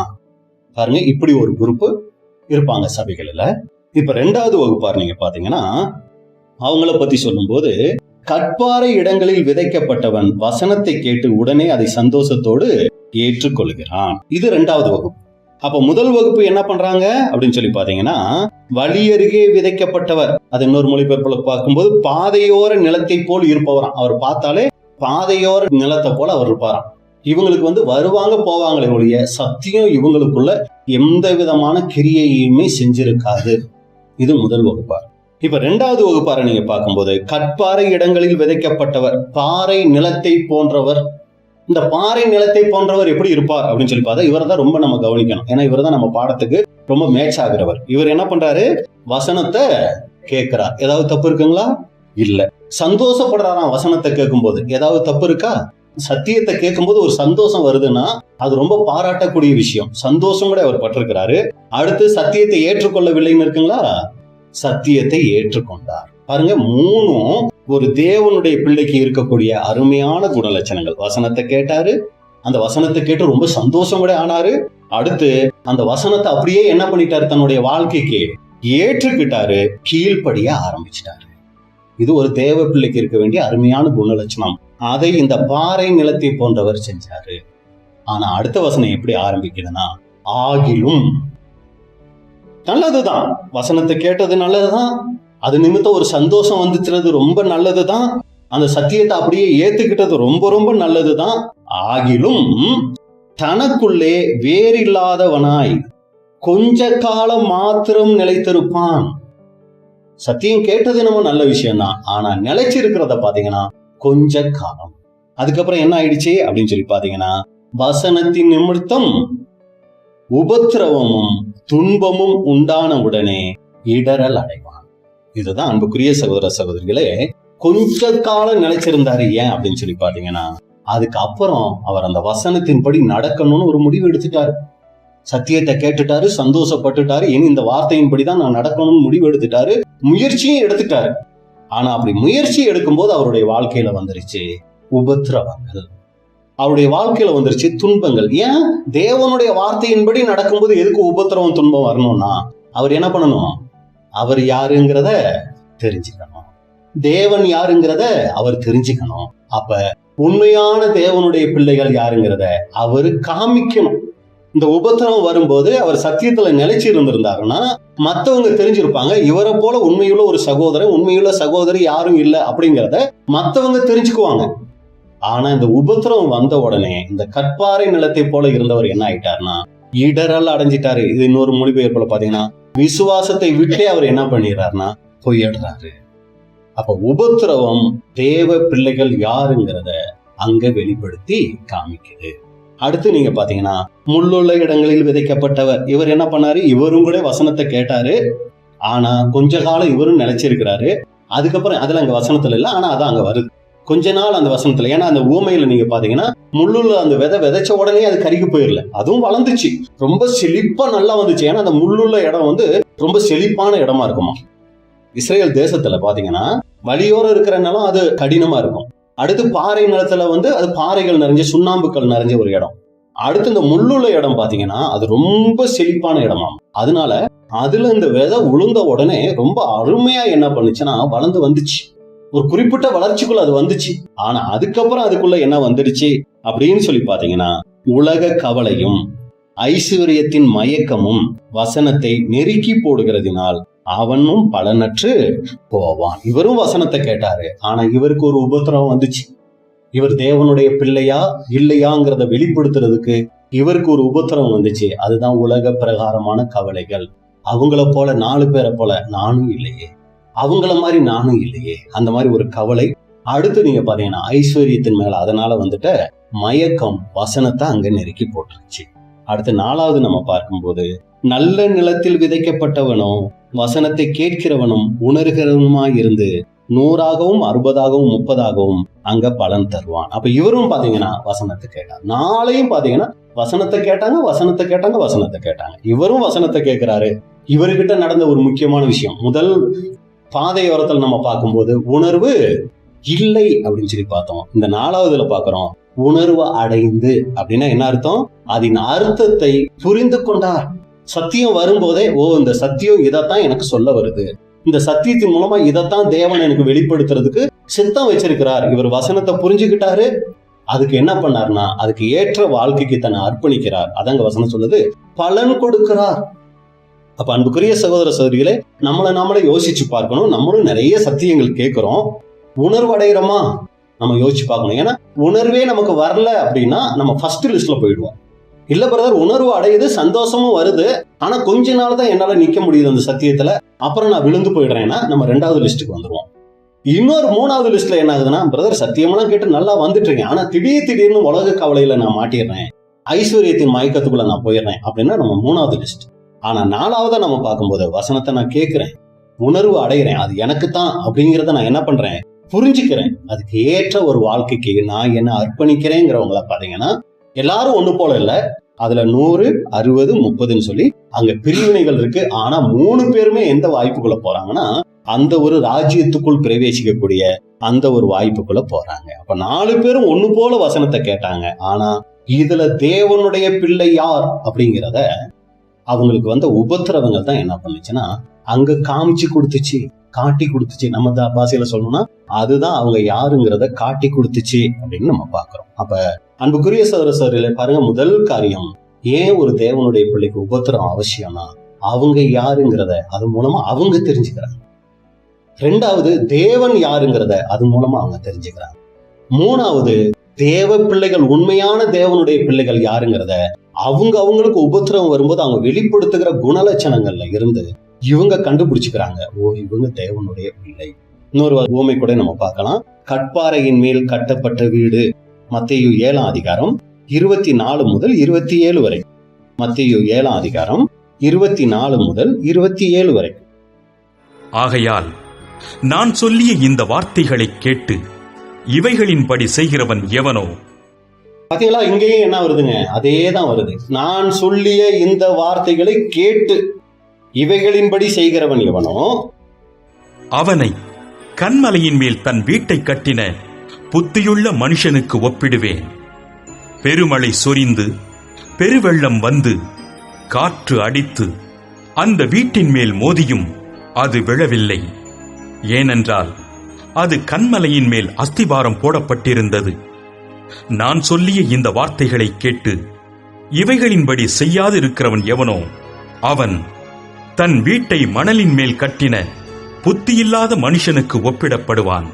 பாருங்க, இப்படி ஒரு குரூப் இருப்பாங்க சபைகளில். இப்ப 2வது வகுப்பார் நீங்க பாத்தீங்கன்னா, அவங்கள பத்தி சொல்லும் போது, கற்பாறை இடங்களில் விதைக்கப்பட்டவன் வசனத்தை கேட்டு உடனே அதை சந்தோஷத்தோடு ஏற்றுக்கொள்கிறான். இது 2வது வகுப்பு. அப்ப முதல் வகுப்பு என்ன பண்றாங்க அப்படின்னு சொல்லி பாத்தீங்கன்னா, வழி அருகே விதைக்கப்பட்டவர். அது இன்னொரு மொழிபெயர்ப்புல பார்க்கும்போது பாதையோர நிலத்தை போல் இருப்பவராம். அவர் பார்த்தாலே பாதையோர நிலத்தை போல அவர் இருப்பாராம். இவங்களுக்கு வந்து வருவாங்க போவாங்களே ஒழிய சத்தியம் இவங்களுக்குள்ள எந்த விதமான கிரியையுமே செஞ்சிருக்காது. இது முதல் வகுப்பார். இப்ப 2வது வகுப்பாரை நீங்க பார்க்கும்போது, கற்பாறை இடங்களில் விதைக்கப்பட்டவர், பாறை நிலத்தை போன்றவர். இந்த பாறை நிலத்தை போன்றவர் எப்படி இருப்பார் அப்படின்னு சொல்லி பார்த்தா, இவரை தான் ரொம்ப நம்ம கவனிக்கணும். ஏன்னா இவர் தான் நம்ம பாடத்துக்கு ரொம்ப மேட்ச் ஆகிறவர். இவர் என்ன பண்றாரு, வசனத்தை கேட்கிறார். ஏதாவது தப்பு இருக்குங்களா? இல்ல. சந்தோஷப்படுறாராம் வசனத்தை கேட்கும் போது. ஏதாவது தப்பு இருக்கா? சத்தியத்தை கேட்கும் போது ஒரு சந்தோஷம் வருதுன்னா அது ரொம்ப பாராட்டக்கூடிய விஷயம். சந்தோஷம் கூட அவர் பட்டிருக்கிறாரு. அடுத்து சத்தியத்தை ஏற்றுக்கொள்ளவில்லைன்னு இருக்குங்களா? சத்தியத்தை ஏற்றுக்கொண்டார். பாருங்க, 3ம் ஒரு தேவனுடைய பிள்ளைக்கு இருக்கக்கூடிய அருமையான குணலட்சணங்கள். வசனத்தை கேட்டாரு, அந்த வசனத்தை கேட்டு ரொம்ப சந்தோஷம் கூட ஆனாரு. அடுத்து அந்த வசனத்தை அப்படியே என்ன பண்ணிட்டாரு, தன்னுடைய வாழ்க்கைக்கு ஏற்றுக்கிட்டாரு, கீழ்ப்படிய ஆரம்பிச்சிட்டாரு. இது ஒரு தேவ பிள்ளைக்கு இருக்க வேண்டிய அருமையான குணலட்சணம். அதை இந்த பாறை நிலத்தை போன்றவர் செஞ்சாரு. ஆனா அடுத்த வசனம் எப்படி ஆரம்பிக்குதுன்னா, ஆகிலும். நல்லதுதான், வசனத்தை கேட்டது நல்லதுதான், அது நிமித்தம் ஒரு சந்தோஷம் வந்துச்சுறது ரொம்ப நல்லதுதான், அந்த சத்தியத்தை அப்படியே ஏத்துக்கிட்டது ரொம்ப ரொம்ப நல்லதுதான். ஆகிலும் தனக்குள்ளே வேறில்லாதவனாய் கொஞ்ச காலம் மாத்திரம் நிலைத்திருப்பான். சத்தியம் கேட்டது நம்ம நல்ல விஷயம்தான், ஆனா நிலைச்சிருக்கிறத பாத்தீங்கன்னா கொஞ்ச காலம். அதுக்கப்புறம் என்ன ஆயிடுச்சு அப்படின்னு சொல்லி பாத்தீங்கன்னா, வசனத்தின் நிமித்தம் உபத்திரவமும் துன்பமும் உண்டான உடனே இடரல் அடைவான். இதுதான் அன்புக்குரிய சகோதர சகோதரிகளே, கொஞ்ச காலம் நிலைச்சிருந்தாரு. ஏன் அப்படின்னு சொல்லி பாத்தீங்கன்னா, அதுக்கப்புறம் அவர் அந்த வசனத்தின்படி நடக்கணும்னு ஒரு முடிவு எடுத்துட்டாரு. சத்தியத்தை கேட்டுட்டாரு, சந்தோஷப்பட்டுட்டாரு, இனி இந்த வார்த்தையின்படிதான் நான் நடக்கணும்னு முடிவு எடுத்துட்டாரு, முயற்சியும் எடுத்துட்டாரு. ஆனா அப்படி முயற்சி எடுக்கும்போது அவருடைய வாழ்க்கையில வந்துருச்சு உபத்திரவங்கள், அவருடைய வாழ்க்கையில வந்துருச்சு துன்பங்கள். ஏன்? தேவனுடைய வார்த்தையின்படி நடக்கும்போது எதுக்கு உபத்திரவம் துன்பம் வரணும்னா, அவர் என்ன பண்ணணும், அவர் யாருங்கிறத தெரிஞ்சுக்கணும், தேவன் யாருங்கிறத அவர் தெரிஞ்சுக்கணும். அப்ப உண்மையான தேவனுடைய பிள்ளைகள் யாருங்கிறத அவரு காமிக்கணும். இந்த உபத்திரவம் வரும்போது அவர் சத்தியத்துல நிலைச்சு இருந்திருந்தாருன்னா மத்தவங்க தெரிஞ்சிருப்பாங்க, இவரை போல உண்மையுள்ள ஒரு சகோதரன், உண்மையுள்ள சகோதரி யாரும் இல்லை அப்படிங்கிறத மத்தவங்க தெரிஞ்சுக்குவாங்க. ஆனா இந்த உபத்திரவம் வந்த உடனே இந்த கற்பாறை நிலத்தை போல இருந்தவர் என்ன ஆயிட்டாருன்னா இடரல் அடைஞ்சிட்டாரு. இது இன்னொரு மொழிபெயர்ப்புல பாத்தீங்கன்னா விசுவாசத்தை விட்டே அவர் என்ன பண்ணிடுறாருன்னா போயிடுறாரு. அப்ப உபத்திரவம் தேவ பிள்ளைகள் யாருங்கிறத அங்க வெளிப்படுத்தி காமிக்குது. அடுத்து நீங்க பாத்தீங்கன்னா முள்ளுள்ள இடங்களில் விதைக்கப்பட்டவர், இவர் என்ன பண்ணாரு, இவரும் கூட வசனத்தை கேட்டாரு. ஆனா கொஞ்ச காலம் இவரும் நிலைச்சிருக்கிறாரு. அதுக்கப்புறம் அதுல அங்க வசனத்துல இல்ல, ஆனா அதான் அங்க வருது கொஞ்ச நாள் அந்த வசனத்துல. ஏன்னா அந்த ஊமையில நீங்க பாத்தீங்கன்னா முள்ளுள்ள அந்த விதைச்ச உடனே அது கருகி போயிடல, அதுவும் வளர்ந்துச்சு, ரொம்ப செழிப்பா நல்லா வந்துச்சு. ஏன்னா அந்த முள்ளுள்ள இடம் ரொம்ப செழிப்பான இடமா இருக்குமா. இஸ்ரேல் தேசத்துல பாத்தீங்கன்னா வழியோரம் இருக்கிற நிலம் அது கடினமா இருக்கும். அடுத்து பாறை நிலத்துல அது பாறைகள் நிறைஞ்ச சுண்ணாம்புக்கள் நிறைஞ்ச ஒரு இடம். அடுத்து இந்த முள்ளுள்ள இடம் பாத்தீங்கன்னா அது ரொம்ப செழிப்பான இடமா. அதனால அதுல இந்த விதை உளுந்த உடனே ரொம்ப அருமையா என்ன பண்ணுச்சுன்னா வளர்ந்து வந்துச்சு. ஒரு குறிப்பிட்ட வளர்ச்சிக்குள்ள அது வந்துச்சு. ஆனா அதுக்கப்புறம் அதுக்குள்ள என்ன வந்துடுச்சு அப்படின்னு சொல்லி பாத்தீங்கன்னா உலக கவலையும் ஐஸ்வர்யத்தின் மயக்கமும் வசனத்தை நெருக்கி போடுகிறதினால் அவனும் பலனற்று போவான். இவரும் வசனத்தை கேட்டாரு, ஆனா இவருக்கு ஒரு உபத்திரவம் வந்துச்சு. இவர் தேவனுடைய பிள்ளையா இல்லையாங்கிறத வெளிப்படுத்துறதுக்கு இவருக்கு ஒரு உபத்திரவம் வந்துச்சு. அதுதான் உலக பிரகாரமான கவலைகள். அவங்கள போல 4 பேரை போல நானும் இல்லையே, அவங்கள மாதிரி நானும் இல்லையே, அந்த மாதிரி ஒரு கவலை. அடுத்து நீங்க பாத்தீங்கன்னா ஐஸ்வர்யத்தின் மேல அதனால மயக்கம் வசனத்தை அங்க நெருக்கி போட்டுருச்சு. அடுத்து 4வது நம்ம பார்க்கும்போது நல்ல நிலத்தில் விதைக்கப்பட்டவனோ வசனத்தை கேட்கிறவனும் உணர்கிறவனுமாய் இருந்து 100ஆகவும் 60ஆகவும் 30ஆகவும் அங்க பலன் தருவான். அப்ப இவரும் பாத்தீங்கன்னா வசனத்தை கேட்டாங்க, நாளையும் பாத்தீங்கன்னா வசனத்தை கேட்டாங்க. இவரும் வசனத்தை கேட்கிறாரு. இவர்கிட்ட நடந்த ஒரு முக்கியமான விஷயம், முதல் பாதையோரத்தில் நம்ம பார்க்கும்போது உணர்வு இல்லை அப்படின்னு சொல்லி பார்த்தோம். இந்த 4வதுல பாக்குறோம் உணர்வு அடைந்து. அப்படின்னா என்ன அர்த்தம், அதன் அர்த்தத்தை புரிந்து கொண்டார். சத்தியம் வரும்போதே இந்த சத்தியம் இதைத்தான் எனக்கு சொல்ல வருது, இந்த சத்தியத்தின் மூலமா இதைத்தான் தேவன் எனக்கு வெளிப்படுத்துறதுக்கு சித்தம் வச்சிருக்கிறார். இவர் வசனத்தை புரிஞ்சுக்கிட்டாரு. அதுக்கு என்ன பண்ணார்னா அதுக்கு ஏற்ற வாழ்க்கைக்கு தன்னை அர்ப்பணிக்கிறார். அதாங்க வசனம் சொல்லுது, பலன் கொடுக்கிறார். அப்ப அன்புக்குரிய சகோதர சகோதரிகளே, நம்மளே யோசிச்சு பார்க்கணும். நம்மளும் நிறைய சத்தியங்கள் கேட்கிறோம், உணர்வு அடைகிறோமா நம்ம யோசிச்சு பார்க்கணும். ஏன்னா உணர்வே நமக்கு வரல அப்படின்னா நம்ம ஃபர்ஸ்ட் லிஸ்ட்ல போயிடுவோம். இல்ல பிரதர், உணர்வு அடையுது, சந்தோஷமும் வருது, ஆனா கொஞ்ச நாள் தான் என்னால நிக்க முடியுது அந்த சத்தியத்துல, அப்புறம் நான் விழுந்து போயிடுறேன்னா நம்ம 2வது லிஸ்ட்டுக்கு வந்துருவோம். இன்னொரு 3வது லிஸ்ட்ல என்ன ஆகுதுன்னா, பிரதர் சத்தியமெல்லாம் கேட்டு நல்லா வந்துட்டு இருக்கேன், ஆனா திடீர்னு உலக கவலையில நான் மாட்டிடுறேன், ஐஸ்வர்யத்தின் மயக்கத்துக்குள்ள நான் போயிடுறேன் அப்படின்னா நம்ம 3வது லிஸ்ட். ஆனா 4வத நம்ம பார்க்கும்போது வசனத்தை நான் கேட்கிறேன், உணர்வு அடைகிறேன், அது எனக்கு தான் அப்படிங்கிறத நான் என்ன பண்றேன், புரிஞ்சுக்கிறேன். அதுக்கு ஏற்ற ஒரு வாழ்க்கைக்கு நான் என்ன அர்ப்பணிக்கிறேங்கிறவங்கள பாத்தீங்கன்னா எல்லாரும் ஒண்ணு போல இல்ல, அதுல 100, 60, 30ன்னு சொல்லி அங்க பிரிவினைகள் இருக்கு. ஆனா 3 பேருமே எந்த வாய்ப்புக்குள்ள போறாங்கன்னா அந்த ஒரு ராஜ்யத்துக்குள் பிரவேசிக்கக்கூடிய அந்த ஒரு வாய்ப்புக்குள்ள போறாங்க. அப்ப 4 பேரும் ஒண்ணு போல வசனத்தை கேட்டாங்க. ஆனா இதுல தேவனுடைய பிள்ளை யார் அப்படிங்கிறத அவங்களுக்கு உபத்திரவங்கள் தான் என்ன பண்ணுச்சுன்னா அங்க காமிச்சு கொடுத்துச்சு, காட்டி கொடுத்துச்சு. நம்ம பாஷையில சொல்லணும்னா அதுதான் அவங்க யாருங்கிறத காட்டி கொடுத்துச்சு அப்படின்னு நம்ம பாக்குறோம். அப்ப அன்புக்குரிய சகோதர சகோதரிகளே பாருங்க, முதல் காரியம் ஏன் ஒரு தேவனுடைய பிள்ளைக்கு உபத்திரம் அவசியம்னா அவங்க யாருங்கிறத அது மூலமா அவங்க தெரிஞ்சுக்கிறாங்க. 2வது தேவன் யாருங்கிறத அது மூலமா அவங்க தெரிஞ்சுக்கிறாங்க. 3வது தேவ பிள்ளைகள், உண்மையான தேவனுடைய பிள்ளைகள் யாருங்கிறத அவங்களுக்கு உபத்திரவம் வரும்போது அவங்க வெளிப்படுத்துகிற குணலட்சணங்கள்ல இருந்து இவங்க கண்டுபிடிச்சுக்கிறாங்க, இவங்க தேவனுடைய பிள்ளை. இன்னொரு உவமை கூட நம்ம பார்க்கலாம். கற்பாறையின் மேல் கட்டப்பட்ட வீடு, மத்தேயு 7ஆம் அதிகாரம் 24 முதல் 27 வரை. மத்தேயு 7ஆம் அதிகாரம் 24 முதல் 27 வரை. ஆகையால் நான் சொல்லிய இந்த வார்த்தைகளை கேட்டு இவைகளின்படி செய்கிறவன் எவனோ. பாத்தீங்களா, இங்கேயும் என்ன வருதுங்க, அதேதான் வருது. நான் சொல்லிய இந்த வார்த்தைகளை கேட்டு இவைகளின்படி செய்கிறவன் எவனோ அவனை கன்மலையின் மேல் தன் வீட்டை கட்டின புத்தியுள்ள மனுஷனுக்கு ஒப்பிடுவேன். பெருமழை சொரிந்து பெருவெள்ளம் வந்து காற்று அடித்து அந்த வீட்டின் மேல் மோதியும் அது விழவில்லை. ஏனென்றால் அது கன்மலையின் மேல் அஸ்திபாரம் போடப்பட்டிருந்தது. நான் சொல்லிய இந்த வார்த்தைகளை கேட்டு இவைகளின்படி செய்யாதிருக்கிறவன் எவனோ அவன் தன் வீட்டை மணலின் மேல் கட்டின புத்தியில்லாத மனுஷனுக்கு ஒப்பிடப்படுவான்.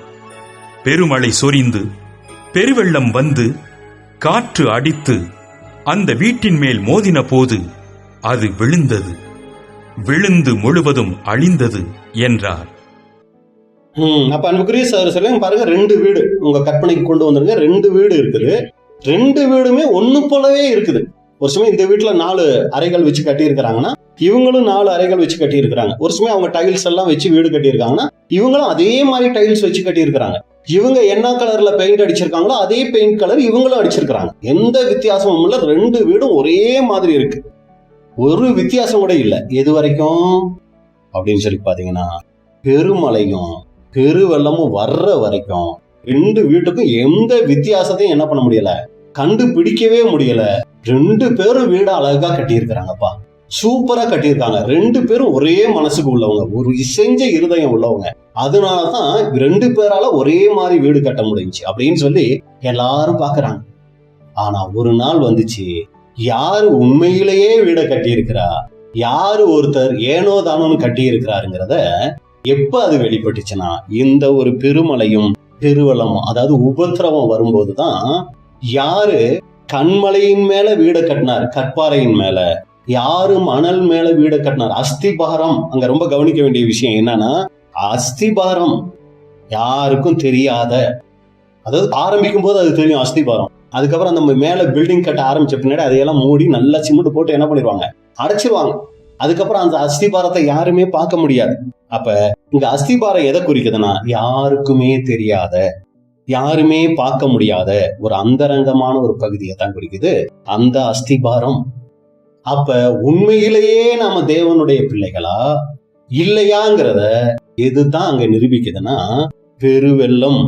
பெருமழை சொரிந்து பெருவெள்ளம் வந்து காற்று அடித்து அந்த வீட்டின் மேல் மோதின போது அது விழுந்தது, விழுந்து முழுவதும் அழிந்தது என்றார். அப்ப அன்புக்குரிய சகோதரர்களே, பாருங்க, 2 வீடு உங்க கற்பனைக்கு கொண்டு வந்துருங்க. 2 வீடு இருக்குது. 2 வீடுமே ஒண்ணு போலவே இருக்குது. ஒரு சமயம் இந்த வீட்டுல 4 அறைகள் வச்சு கட்டி இருக்கிறாங்கன்னா இவங்களும் 4 அறைகள் வச்சு கட்டி இருக்கிறாங்க. ஒரு சமயம் அவங்க டைல்ஸ் எல்லாம் வச்சு வீடு கட்டி இருக்காங்கன்னா இவங்களும் அதே மாதிரி டைல்ஸ் வச்சு கட்டி இருக்கிறாங்க. இவங்க என்ன கலர்ல பெயிண்ட் அடிச்சிருக்காங்களோ அதே பெயிண்ட் கலர் இவங்களும் அடிச்சிருக்காங்க. எந்த வித்தியாசமும் இல்ல. 2 வீடும் ஒரே மாதிரி இருக்கு. ஒரு வித்தியாசம் கூட இல்ல. எது வரைக்கும் அப்படின்னு சொல்லி பாத்தீங்கன்னா, பெருமழையும் பெருவெள்ளமும் வர்ற வரைக்கும் 2 வீட்டுக்கும் எந்த வித்தியாசத்தையும் என்ன பண்ண முடியல, கண்டுபிடிக்கவே முடியல. 2 பேரும் வீடு அழகா கட்டியிருக்கிறாங்கப்பா, சூப்பரா கட்டியிருக்காங்க. 2 பேரும் ஒரே மனசுக்கு உள்ளவங்க, ஒரு இசைஞ்ச இருதயம் உள்ளவங்க. அதனாலதான் 2 பேரால ஒரே மாதிரி வீடு கட்ட முடிஞ்சுச்சு அப்படின்னு சொல்லி எல்லாரும் பாக்குறாங்க. ஆனா ஒரு நாள் வந்துச்சு, யாரு உண்மையிலேயே வீடை கட்டி இருக்கிறா, யாரு ஒருத்தர் ஏனோ தானோன்னு கட்டி இருக்கிறாருங்கிறத எப்ப அது வெளிப்பட்டுச்சுன்னா, இந்த ஒரு பெருமழையும் பெருவெள்ளமும், அதாவது உபத்திரவம் வரும்போதுதான் யாரு கண்மலையின் மேல வீடை கட்டினார், கற்பாறையின் மேல, யாரு மணல் மேல வீடை கட்டினார், அஸ்திபாரம். அங்க ரொம்ப கவனிக்க வேண்டிய விஷயம் என்னன்னா, அஸ்திபாரம் யாருக்கும் தெரியாத, அதாவது ஆரம்பிக்கும் போது அது தெரியும் அஸ்திபாரம். அதுக்கப்புறம் அந்த மேல பில்டிங் கட்ட ஆரம்பிச்ச பின்னாடி அதையெல்லாம் மூடி நல்லா சிமெண்ட் போட்டு என்ன பண்ணிடுவாங்க, அடைச்சிருவாங்க. அதுக்கப்புறம் அந்த அஸ்திபாரத்தை யாருமே பார்க்க முடியாது. அப்ப இங்க அஸ்திபாரம் எதை குறிக்குதுன்னா, யாருக்குமே தெரியாத, யாருமே பார்க்க முடியாத ஒரு அந்தரங்கமான ஒரு பகுதியை தான் குறிக்குது அந்த அஸ்திபாரம். அப்ப உண்மையிலேயே நாம தேவனுடைய பிள்ளைகளா இல்லையாங்கிறத எதுதான் அங்க நிரூபிக்குதுன்னா, பெருவெள்ளம்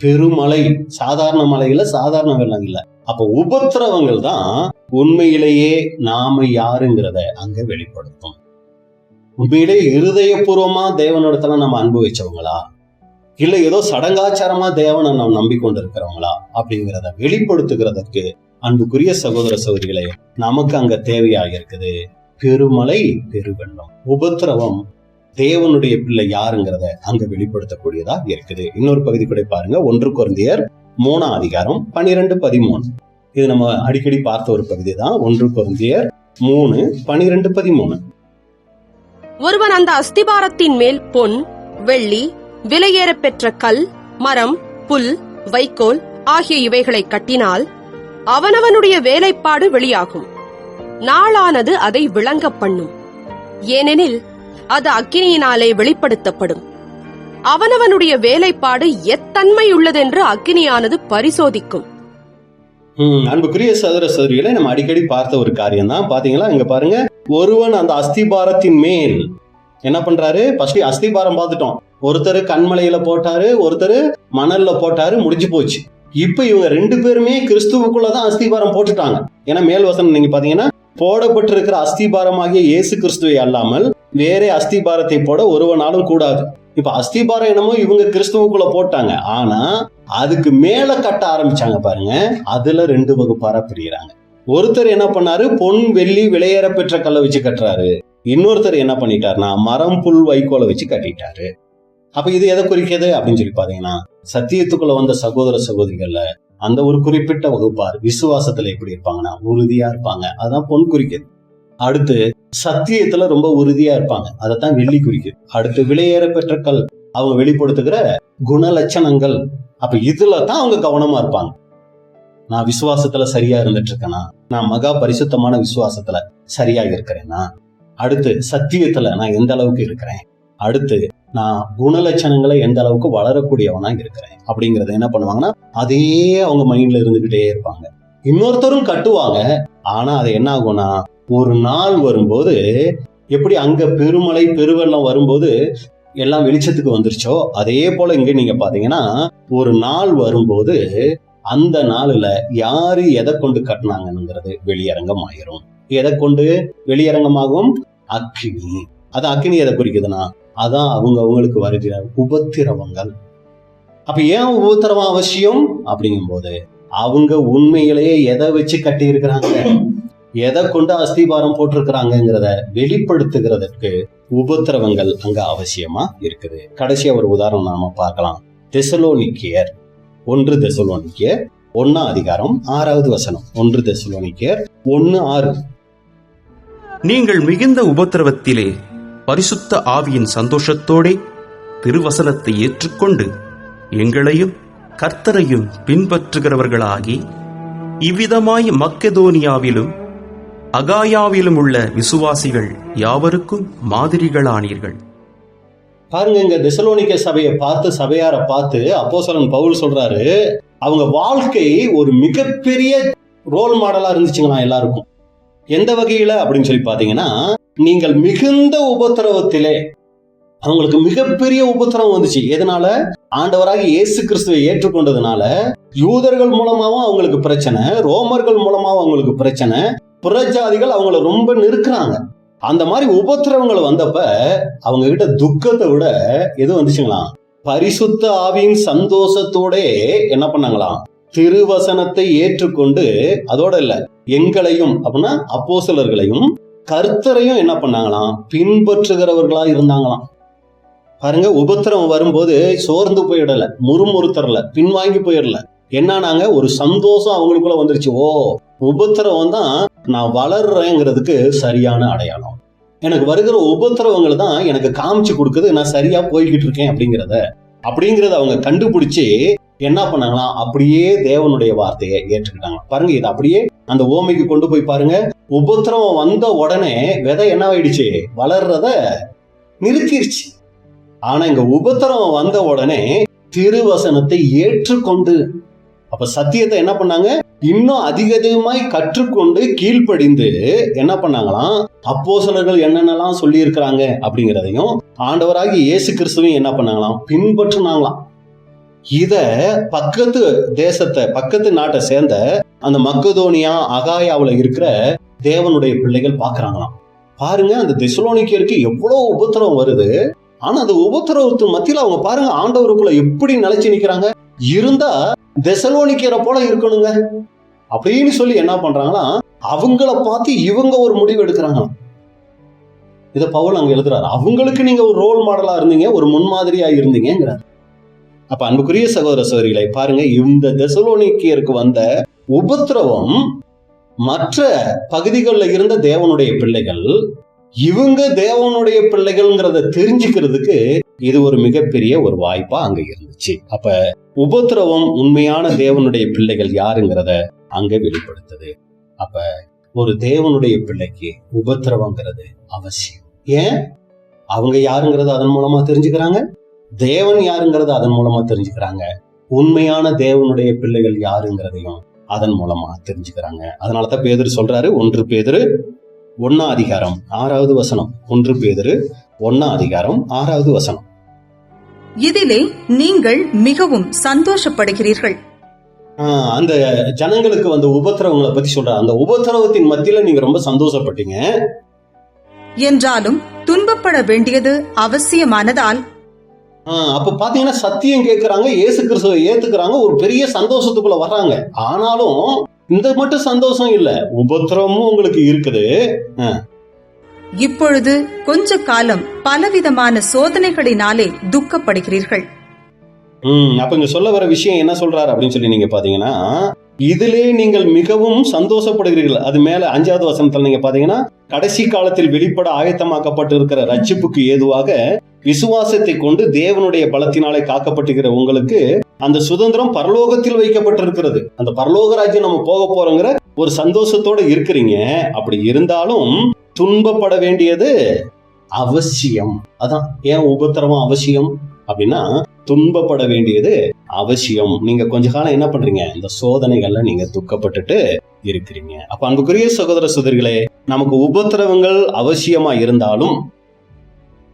பெருமழை, சாதாரண மழையில சாதாரண வெள்ளம் இல்ல. அப்ப உபத்திரவங்கள் தான் உண்மையிலேயே நாம யாருங்கிறத அங்க வெளிப்படுத்தும். உண்மையிலேயே இருதயபூர்வமா தேவனிடத்துல நம்ம அன்பு வச்சவங்களா, இல்ல ஏதோ சடங்காச்சாரமா தேவனை நாம் நம்பிக்கொண்டு இருக்கிறவங்களா அப்படிங்கிறத வெளிப்படுத்துகிறதற்கு அன்புக்குரிய சகோதர சகோதரிகளே, நமக்கு அங்க தேவையாக இருக்குது பெருமழை பெருவெள்ளம். உபத்திரவம் தேவனுடைய பிள்ளை யாருங்கிறத அங்க வெளிப்படுத்தக்கூடியதா இருக்குது. இன்னொரு பகுதி கூட பாருங்க, 1 கொரிந்தியர் 3ஆம் அதிகாரம் 12-13. இது நம்ம அடிக்கடி பார்த்த ஒரு பகுதி தான். 1 கொரிந்தியர் 3:12-13. ஒருவன் அந்த அஸ்திபாரத்தின் மேல் பொன், வெள்ளி, விலையேற பெற்ற கல், மரம், புல், வைக்கோல் ஆகிய இவைகளை கட்டினால் அவனவனுடைய வேலைப்பாடு வெளியாகும். நாளானது அதை விளங்க பண்ணும். ஏனெனில் அது அக்கினியினாலே வெளிப்படுத்தப்படும். அவனவனுடைய வேலைப்பாடு எத்தன்மை உள்ளதென்று அக்கினியானது பரிசோதிக்கும். அன்புக்குரிய சகோதர சகோதரிகளை, நம்ம அடிக்கடி பார்த்த ஒரு காரியம் தான். பாத்தீங்களா, இங்க பாருங்க, ஒருவன் அந்த அஸ்திபாரத்தின் மேல் என்ன பண்றாரு. ஃபர்ஸ்ட் அஸ்திபாரம் பார்த்துட்டோம். ஒருத்தர் கண்மலையில போட்டாரு, ஒருத்தர் மணல்ல போட்டாரு, முடிஞ்சு போச்சு. இப்ப இவங்க 2 பேருமே கிறிஸ்துவுக்குள்ளதான் அஸ்திபாரம் போட்டுட்டாங்க. ஏன்னா மேல் வசனம் நீங்க பாத்தீங்கன்னா, போடப்பட்டிருக்கிற அஸ்திபாரமாகிய இயேசு கிறிஸ்துவை அல்லாமல் வேற அஸ்திபாரத்தை போட ஒருவனாலும் கூடாது. இப்ப அஸ்திபாரம் என்னமோ இவங்க கிறிஸ்துவுக்குள்ள போட்டாங்க, ஆனா அதுக்கு மேல கட்ட ஆரம்பிச்சாங்க பாருங்க. அதுல 2 வகுப்பாரா பிரிகிறாங்க. ஒருத்தர் என்ன பண்ணாரு, பொன் வெள்ளி விலையேற பெற்ற கல்லை வச்சு கட்டுறாரு. இன்னொருத்தர் என்ன பண்ணிட்டாருன்னா, மரம் புல் வைக்கோலை வச்சு கட்டிட்டாரு. அப்ப இது எதை குறிக்கிறது அப்படின்னு சொல்லி பாத்தீங்கன்னா, சத்தியத்துக்குள்ள வந்த சகோதர சகோதரிகள்ல அந்த ஒரு குறிப்பிட்ட வகுப்பார் விசுவாசத்துல எப்படி இருப்பாங்கன்னா உறுதியா இருப்பாங்க. அதான் பொன் குறிக்குது. அடுத்து சத்தியத்துல ரொம்ப உறுதியா இருப்பாங்க, அதைத்தான் வெள்ளி குறிக்குது. அடுத்து விலையேற பெற்ற கல், அவங்க வெளிப்படுத்துகிற குணலட்சணங்கள். அப்ப இதுல தான் அவங்க கவனமா இருப்பாங்க. நான் விசுவாசத்துல சரியா இருந்துட்டு இருக்கேனா, நான் மகா பரிசுத்தமான விசுவாசத்துல சரியா இருக்கிறேன்னா, அடுத்து சத்தியத்துல நான் எந்த அளவுக்கு இருக்கிறேன், அடுத்து நான் குணலட்சணங்களை எந்த அளவுக்கு வளரக்கூடியவனா இருக்கிறேன் அப்படிங்கறத என்ன பண்ணுவாங்கன்னா அதே அவங்க மைண்ட்ல இருந்துகிட்டே இருப்பாங்க. இன்னொருத்தரும் கட்டுவாங்க, ஆனா அது என்ன ஆகும்னா, ஒரு நாள் வரும்போது எப்படி அங்க பெருமழை பெருவெள்ளம் வரும்போது எல்லாம் வெளிச்சத்துக்கு வந்துருச்சோ, அதே போல இங்க நீங்க பாத்தீங்கன்னா ஒரு நாள் வரும்போது அந்த நாள்ல யாரு எதை கொண்டு கட்டினாங்கிறது வெளியரங்கம் ஆயிரும். எதை கொண்டு வெளியரங்கமாகும்? அக்கினி. அது அக்கினி எதை குறிக்குதுன்னா, அதான் அவங்களுக்கு வருகிற உபத்திரவங்கள். அப்ப ஏன் உபத்திரவம் அவசியம் அப்படிங்கும் போது, அவங்க உண்மையிலேயே எதை வச்சு கட்டி இருக்கிறாங்க, எதை கொண்டு அஸ்திபாரம் போட்டிருக்கிறாங்கிறத வெளிப்படுத்துகிறதுக்கு உபத்திரவங்கள் அங்க அவசியமா இருக்குது. கடைசியா ஒரு உதாரணம் நாம பார்க்கலாம். தெசலோனிக்கேயர் 1 தெசலோனிக்கேயர் 1:6 1 தெசலோனிக்கேயர் 1:6. நீங்கள் மிகுந்த உபத்திரவத்திலே பரிசுத்த ஆவியின் சந்தோஷத்தோடே திருவசனத்தை ஏற்றுக்கொண்டு எங்களையும் கர்த்தரையும் பின்பற்றுகிறவர்களாகி இவ்விதமாய் மக்கெதோனியாவிலும் அகாயாவிலும் உள்ள விசுவாசிகள் யாவருக்கும் மாதிரிகளானீர்கள். பாருங்க, இங்க தெசலோனிக்க சபையை பார்த்து, சபையாரை பார்த்து அப்போஸ்தலன் பவுல் சொல்றாரு, அவங்க வாழ்க்கை ஒரு மிகப்பெரிய ரோல் மாடலா இருந்துச்சுங்களா எல்லாருக்கும். எந்த வகையில அப்படின்னு சொல்லி பாத்தீங்கன்னா, நீங்கள் மிகுந்த உபத்திரவத்திலே, அவங்களுக்கு மிகப்பெரிய உபத்திரவம் வந்துச்சு. எதனால? ஆண்டவராக இயேசு கிறிஸ்துவை ஏற்றுக்கொண்டதுனால. யூதர்கள் மூலமாவும் அவங்களுக்கு பிரச்சனை, ரோமர்கள் மூலமாவும் அவங்களுக்கு பிரச்சனை, புறஜாதிகள் அவங்கள ரொம்ப நெருக்குறாங்க. அந்த மாதிரி உபத்திரவங்கள் வந்தப்ப அவங்க கிட்ட துக்கத்தை விட எது வந்துச்சுங்களாம்? பரிசுத்த ஆவியின் சந்தோஷத்தோட என்ன பண்ணாங்களாம்? திருவசனத்தை ஏற்றுக்கொண்டு, அதோட இல்ல, எங்களையும் அப்படின்னா அப்போஸ்தலர்களையும் கர்த்தரையும் என்ன பண்ணாங்களாம்? பின்பற்றுகிறவர்களா இருந்தாங்களாம். பாருங்க, உபத்திரவம் வரும்போது சோர்ந்து போயிடல, முறுமுறுத்தரல, பின்வாங்கி போயிடல. என்னன்னாங்க, ஒரு சந்தோஷம் அவங்களுக்குள்ள வந்துருச்சு. ஓ, உபத்திரவம் தான் நான் வளர்றேங்கிறதுக்கு சரியான அடையாளம். எனக்கு வருகிற உபத்திரவங்கள் தான் எனக்கு காமிச்சு கொடுக்குது நான் சரியா போய்கிட்டு இருக்கேன் அப்படிங்கறத அவங்க கண்டுபிடிச்சு என்ன பண்ணாங்களாம்? அப்படியே தேவனுடைய வார்த்தையை ஏற்றுக்கிட்டாங்க. பாருங்க, இது அப்படியே அந்த ஓமைக்கு கொண்டு போய் பாருங்க. உபத்திரவம் வந்த உடனே விதை என்ன ஆயிடுச்சு? வளர்றத நிறுத்திருச்சு. ஆனா இங்க உபத்திரவம் வந்த உடனே திருவசனத்தை ஏற்றுக்கொண்டு, அப்ப சத்தியத்தை என்ன பண்ணாங்க? இன்னும் அதிகமாய் கற்றுக்கொண்டு கீழ்ப்படிந்து என்ன பண்ணாங்களாம்? அப்போஸ்தலர்கள் என்னென்னலாம் சொல்லி இருக்கிறாங்க அப்படிங்கிறதையும் ஆண்டவராகி இயேசு கிறிஸ்துவையும் என்ன பண்ணாங்களாம்? பின்பற்றினாங்களாம். இத பக்கத்து தேசத்தை, பக்கத்து நாட்டை சேர்ந்த அந்த மக்கெதோனியா அகாயாவுல இருக்கிற தேவனுடைய பிள்ளைகள் பாக்குறாங்களாம். பாருங்க, அந்த தெசலோனிக்கேயருக்கு எவ்வளவு உபத்திரவம் வருது. ஆனா அந்த உபத்திரவத்து மத்தியில அவங்க பாருங்க ஆண்டவருக்குள்ள எப்படி நிலைச்சு நிக்கிறாங்க. இருந்தா தெசலோனிக்கேயரை போல இருக்கணுங்க அப்படின்னு சொல்லி என்ன பண்றாங்களா? அவங்கள பார்த்து இவங்க ஒரு முடிவு எடுக்கிறாங்களாம். இத பவுல் அங்க எழுதுறாரு. அவங்களுக்கு நீங்க ஒரு ரோல் மாடலா இருந்தீங்க, ஒரு முன்மாதிரியா இருந்தீங்கிறார். அப்ப அன்புக்குரிய சகோதர சகோதரிகளை பாருங்க, இந்த தெசலோனிக்கேயருக்கு வந்த உபத்திரவம் மற்ற பகுதிகளில் இருந்த தேவனுடைய பிள்ளைகள், இவங்க தேவனுடைய பிள்ளைகள்ங்கிறத தெரிஞ்சுக்கிறதுக்கு இது ஒரு மிகப்பெரிய ஒரு வாய்ப்பா அங்க இருந்துச்சு. அப்ப உபத்திரவம் உண்மையான தேவனுடைய பிள்ளைகள் யாருங்கிறத அங்க வெளிப்படுத்துது. அப்ப ஒரு தேவனுடைய பிள்ளைக்கு உபத்திரவங்கிறது அவசியம். ஏன்? அவங்க யாருங்கிறத அதன் மூலமா தெரிஞ்சுக்கிறாங்க, தேவன் யாருங்கிறத அதன் மூலமா தெரிஞ்சுக்கிறாங்க, உண்மையான தேவனுடைய பிள்ளைகள் யாருங்கிறதையும் அதன் மூலமா தெரிஞ்சுக்கிறாங்க. அதனாலதான் பேதுரு சொல்றாரு, 1 பேதுரு 1:6 1 பேதுரு 1:6 இதிலே நீங்கள் மிகவும் சந்தோஷப்படுகிறீர்கள். அந்த ஜனங்களுக்கு வந்த உபத்திரவங்களை பத்தி சொல்றாரு. அந்த உபத்திரவத்தின் மத்தியில நீங்க ரொம்ப சந்தோஷப்பட்டீங்க. என்றாலும் துன்பப்பட வேண்டியது அவசியமானதால். அப்ப பாத்தீங்கன்னா சத்தியம் கேட்கிறாங்க, இயேசு கிறிஸ்துவை ஏத்துக்கிறாங்க, ஒரு பெரிய சந்தோஷத்துக்குள்ள வர்றாங்க. ஆனாலும் இந்த மட்டும் சந்தோஷம் இல்ல, உபத்திரமும் உங்களுக்கு இருக்குது. இப்பொழுது கொஞ்ச காலம் பலவிதமான சோதனைகளினாலே துக்கப்படுகிறீர்கள். அப்ப இங்க சொல்ல வர விஷயம் என்ன சொல்றாரு அப்படின்னு சொல்லி நீங்க பாத்தீங்கன்னா, இதிலே நீங்கள் மிகவும் சந்தோஷப்படுகிறீர்கள். அது மேல 5வது வசனத்துல நீங்க பாத்தீங்கன்னா, கடைசி காலத்தில் வெளிப்பட ஆயத்தமாக்கப்பட்டு இருக்கிற ரட்சிப்புக்கு ஏதுவாக விசுவாசத்தை கொண்டு தேவனுடைய பலத்தினாலே காக்கப்பட்டுகிற உங்களுக்கு அந்த சுதந்திரம் பரலோகத்தில் வைக்கப்பட்டிருக்கிறது. அந்த பரலோக ராஜ்யம் நம்ம போக போறோங்கிற ஒரு சந்தோஷத்தோட இருக்கிறீங்க. அப்படி இருந்தாலும் துன்பப்பட வேண்டியது அவசியம். அதான் ஏன் உபத்திரவம் அவசியம் அப்படின்னா, துன்பப்பட வேண்டியது அவசியம். நீங்க கொஞ்ச காலம் என்ன பண்றீங்க? இந்த சோதனைகள்ல நீங்க துக்கப்பட்டுட்டு இருக்கிறீங்க. அப்ப அன்புக்குரிய சகோதர சகோதரிகளே, நமக்கு உபத்திரவங்கள் அவசியமா இருந்தாலும்,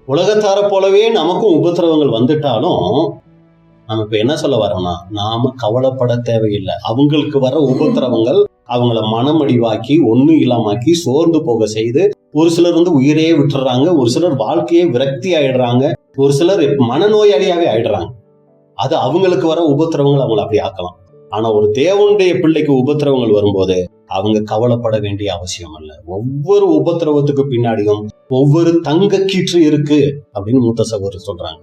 உலகத்தார போலவே நமக்கும் உபத்திரவங்கள் வந்துட்டாலும், நம்ம இப்ப என்ன சொல்ல வரோம்னா, நாம கவலைப்பட தேவையில்லை. அவங்களுக்கு வர உபத்திரவங்கள் அவங்கள மனமடிவாக்கி, ஒண்ணும் இல்லாமாக்கி, சோர்ந்து போக செய்து, ஒரு சிலர் உயிரே விட்டுறாங்க, ஒரு சிலர் வாழ்க்கையே விரக்தி ஆயிடுறாங்க, ஒரு சிலர் மனநோயாளியாவே ஆயிடுறாங்க. அது அவங்களுக்கு வர உபத்திரவங்கள் அவங்களை அப்படி ஆக்கலாம். ஆனா ஒரு தேவனுடைய பிள்ளைக்கு உபத்திரவங்கள் வரும்போது அவங்க கவலைப்பட வேண்டிய அவசியம் அல்ல. ஒவ்வொரு உபத்திரவத்துக்கு பின்னாடியும் ஒவ்வொரு தங்க கீற்று இருக்கு அப்படின்னு மூத்த சகோதரர் சொல்றாங்க.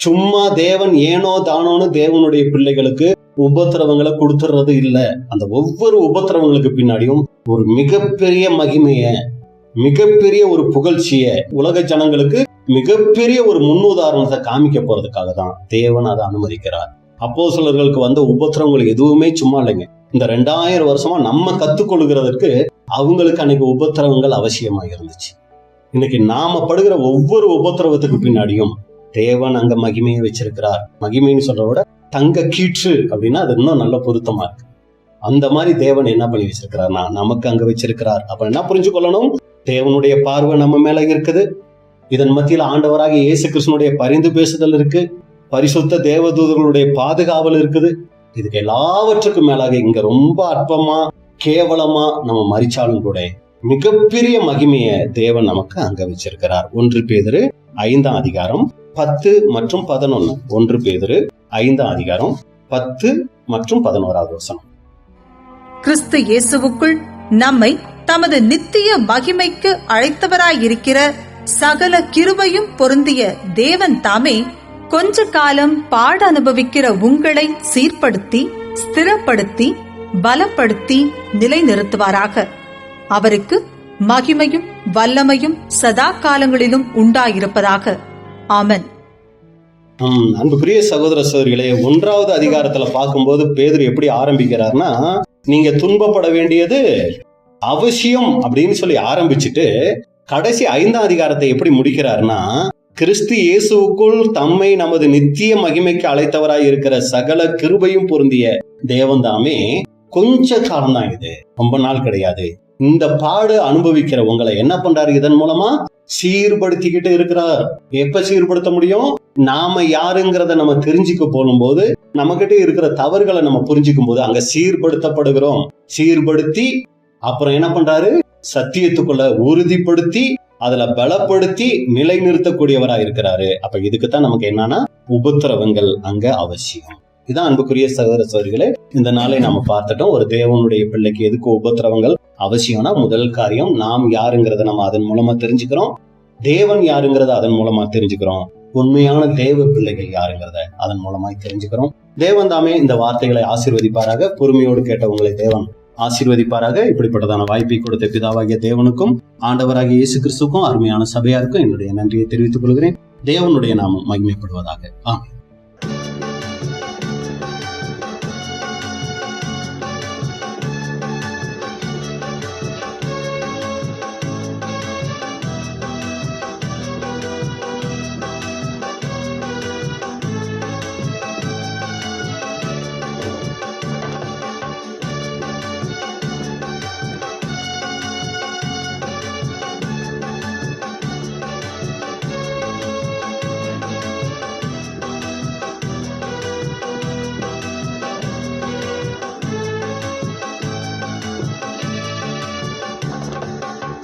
சும்மா தேவன் ஏனோ தானோன்னு தேவனுடைய பிள்ளைகளுக்கு உபத்திரவங்களை கொடுத்துறது இல்ல. அந்த ஒவ்வொரு உபத்திரவங்களுக்கு பின்னாடியும் ஒரு மிகப்பெரிய மகிமைய, மிகப்பெரிய ஒரு புகழ்ச்சிய, உலக ஜனங்களுக்கு மிகப்பெரிய ஒரு முன்னுதாரணத்தை காமிக்க போறதுக்காக தான் தேவன் அதை அனுமதிக்கிறார். அப்போஸ்தலர்களுக்கு வந்த உபத்திரவங்கள் எதுவுமே சும்மா இல்லைங்க. இந்த 2000 வருஷமா நம்ம கத்துக்கொள்கிறதற்கு அவங்களுக்கு அன்னைக்கு உபத்திரவங்கள் அவசியமா இருந்துச்சு. இன்னைக்கு நாம படுகிற ஒவ்வொரு உபத்திரவத்துக்கு பின்னாடியும் தேவன் அங்க மகிமையை வச்சிருக்கிறார். மகிமைன்னு சொல்றத விட தங்க கீற்று அப்படின்னா அது இன்னும் நல்ல பொருத்தமா இருக்கு. அந்த மாதிரி தேவன் என்ன பண்ணி வச்சிருக்கிறார்னா நமக்கு அங்க வச்சிருக்கிறார். அப்ப என்ன புரிஞ்சு கொள்ளணும்? தேவனுடைய பார்வை நம்ம மேல இருக்குது. இதன் மத்தியில் ஆண்டவராக இயேசு கிறிஸ்துனுடைய பரிந்து பேசுதல் இருக்கு. பரிசுத்த தேவதூதர்களுடைய பாதுகாவல் இருக்குது. இதுக்கு எல்லாவற்றுக்கும் மேலாக இங்க ரொம்ப அற்பமா கேவலமா நம்ம மரிச்சாலும் கூட மிகப்பெரிய மகிமைய தேவன் நமக்கு அங்க வச்சிருக்கிறார். 1 பேதுரு 5ஆம் அதிகாரம் 10 மற்றும் 11. 1 பேதுரு 5ஆம் அதிகாரம் 10 மற்றும் 11வது வசனம். கிறிஸ்து இயேசுவுக்குள் நம்மை தமது நித்திய மகிமைக்கு அழைத்தவராயிருக்கிற சகல கிருபையும் பொருந்திய தேவன் தாமே கொஞ்ச காலம் பாட அனுபவிக்கிற உங்களை சீர்படுத்தி, ஸ்திரப்படுத்தி, பலப்படுத்தி நிலைநிறுத்துவாராக. அவருக்கு மகிமையும் வல்லமையும் சதா காலங்களிலும் உண்டாயிருப்பதாக. ஆமென். அன்புக்குரிய சகோதர சகோதரிகளே, 1வது அதிகாரத்துல பார்க்கும்போது பேதுரு எப்படி ஆரம்பிக்கிறார்னா, நீங்க துன்பப்பட வேண்டியது அவசியம் அப்படின்னு சொல்லி ஆரம்பிச்சுட்டு கடைசி 5ஆம் அதிகாரத்தை எப்படி முடிக்கிறார்னா, கிறிஸ்து இயேசுவுக்குள் தம்மை நமது நித்திய மகிமைக்கு அழைத்தவராய் இருக்கிற சகல கிருபையும் பொருந்திய தேவன் தாமே கொஞ்ச காலம் தான், இது ரொம்ப நாள் கிடையாது. இந்த பாடு அனுபவிக்கிற உங்களை என்ன பண்றாரு? இதன் மூலமா சீர்படுத்திக்கிட்டு இருக்கிறார். எப்ப சீர்படுத்த முடியும்? நாம யாருங்கிறத நம்ம தெரிஞ்சுக்க போகும்போது, நம்ம கிட்ட இருக்கிற தவறுகளை நம்ம புரிஞ்சுக்கும் போது அங்க சீர்படுத்தப்படுகிறோம். சீர்படுத்தி அப்புறம் என்ன பண்றாரு? சத்தியத்துக்குள்ள உறுதிப்படுத்தி அதுல பலப்படுத்தி நிலைநிறுத்தக்கூடியவரா இருக்கிறாரு. அப்ப இதுக்குத்தான் நமக்கு என்னன்னா உபத்திரவங்கள் அங்க அவசியம். இதான் அன்புக்குரிய சகோதர சகோதரிகளே, இந்த நாளை நாம பார்த்துட்டோம். ஒரு தேவனுடைய பிள்ளைக்கு எதுக்கு உபத்திரவங்கள் அவசியம்னா, முதல் காரியம் நாம் யாருங்கிறத நம்ம அதன் மூலமா தெரிஞ்சுக்கிறோம். தேவன் யாருங்கிறத அதன் மூலமா தெரிஞ்சுக்கிறோம். உண்மையான தேவ பிள்ளைகள் யாருங்கிறத அதன் மூலமா தெரிஞ்சுக்கிறோம். தேவன் தாமே இந்த வார்த்தைகளை ஆசீர்வதிப்பாராக. பொறுமையோடு கேட்ட உங்களை தேவன் ஆசீர்வதிப்பாராக. இப்படிப்பட்டதான வாய்ப்பை கொடுத்த பிதாவாகிய தேவனுக்கும் ஆண்டவராகிய இயேசு கிறிஸ்துக்கும் அருமையான சபையாருக்கும் என்னுடைய நன்றியை தெரிவித்துக் கொள்கிறேன். தேவனுடைய நாமம் மகிமைப்படுவதாக. ஆமென்.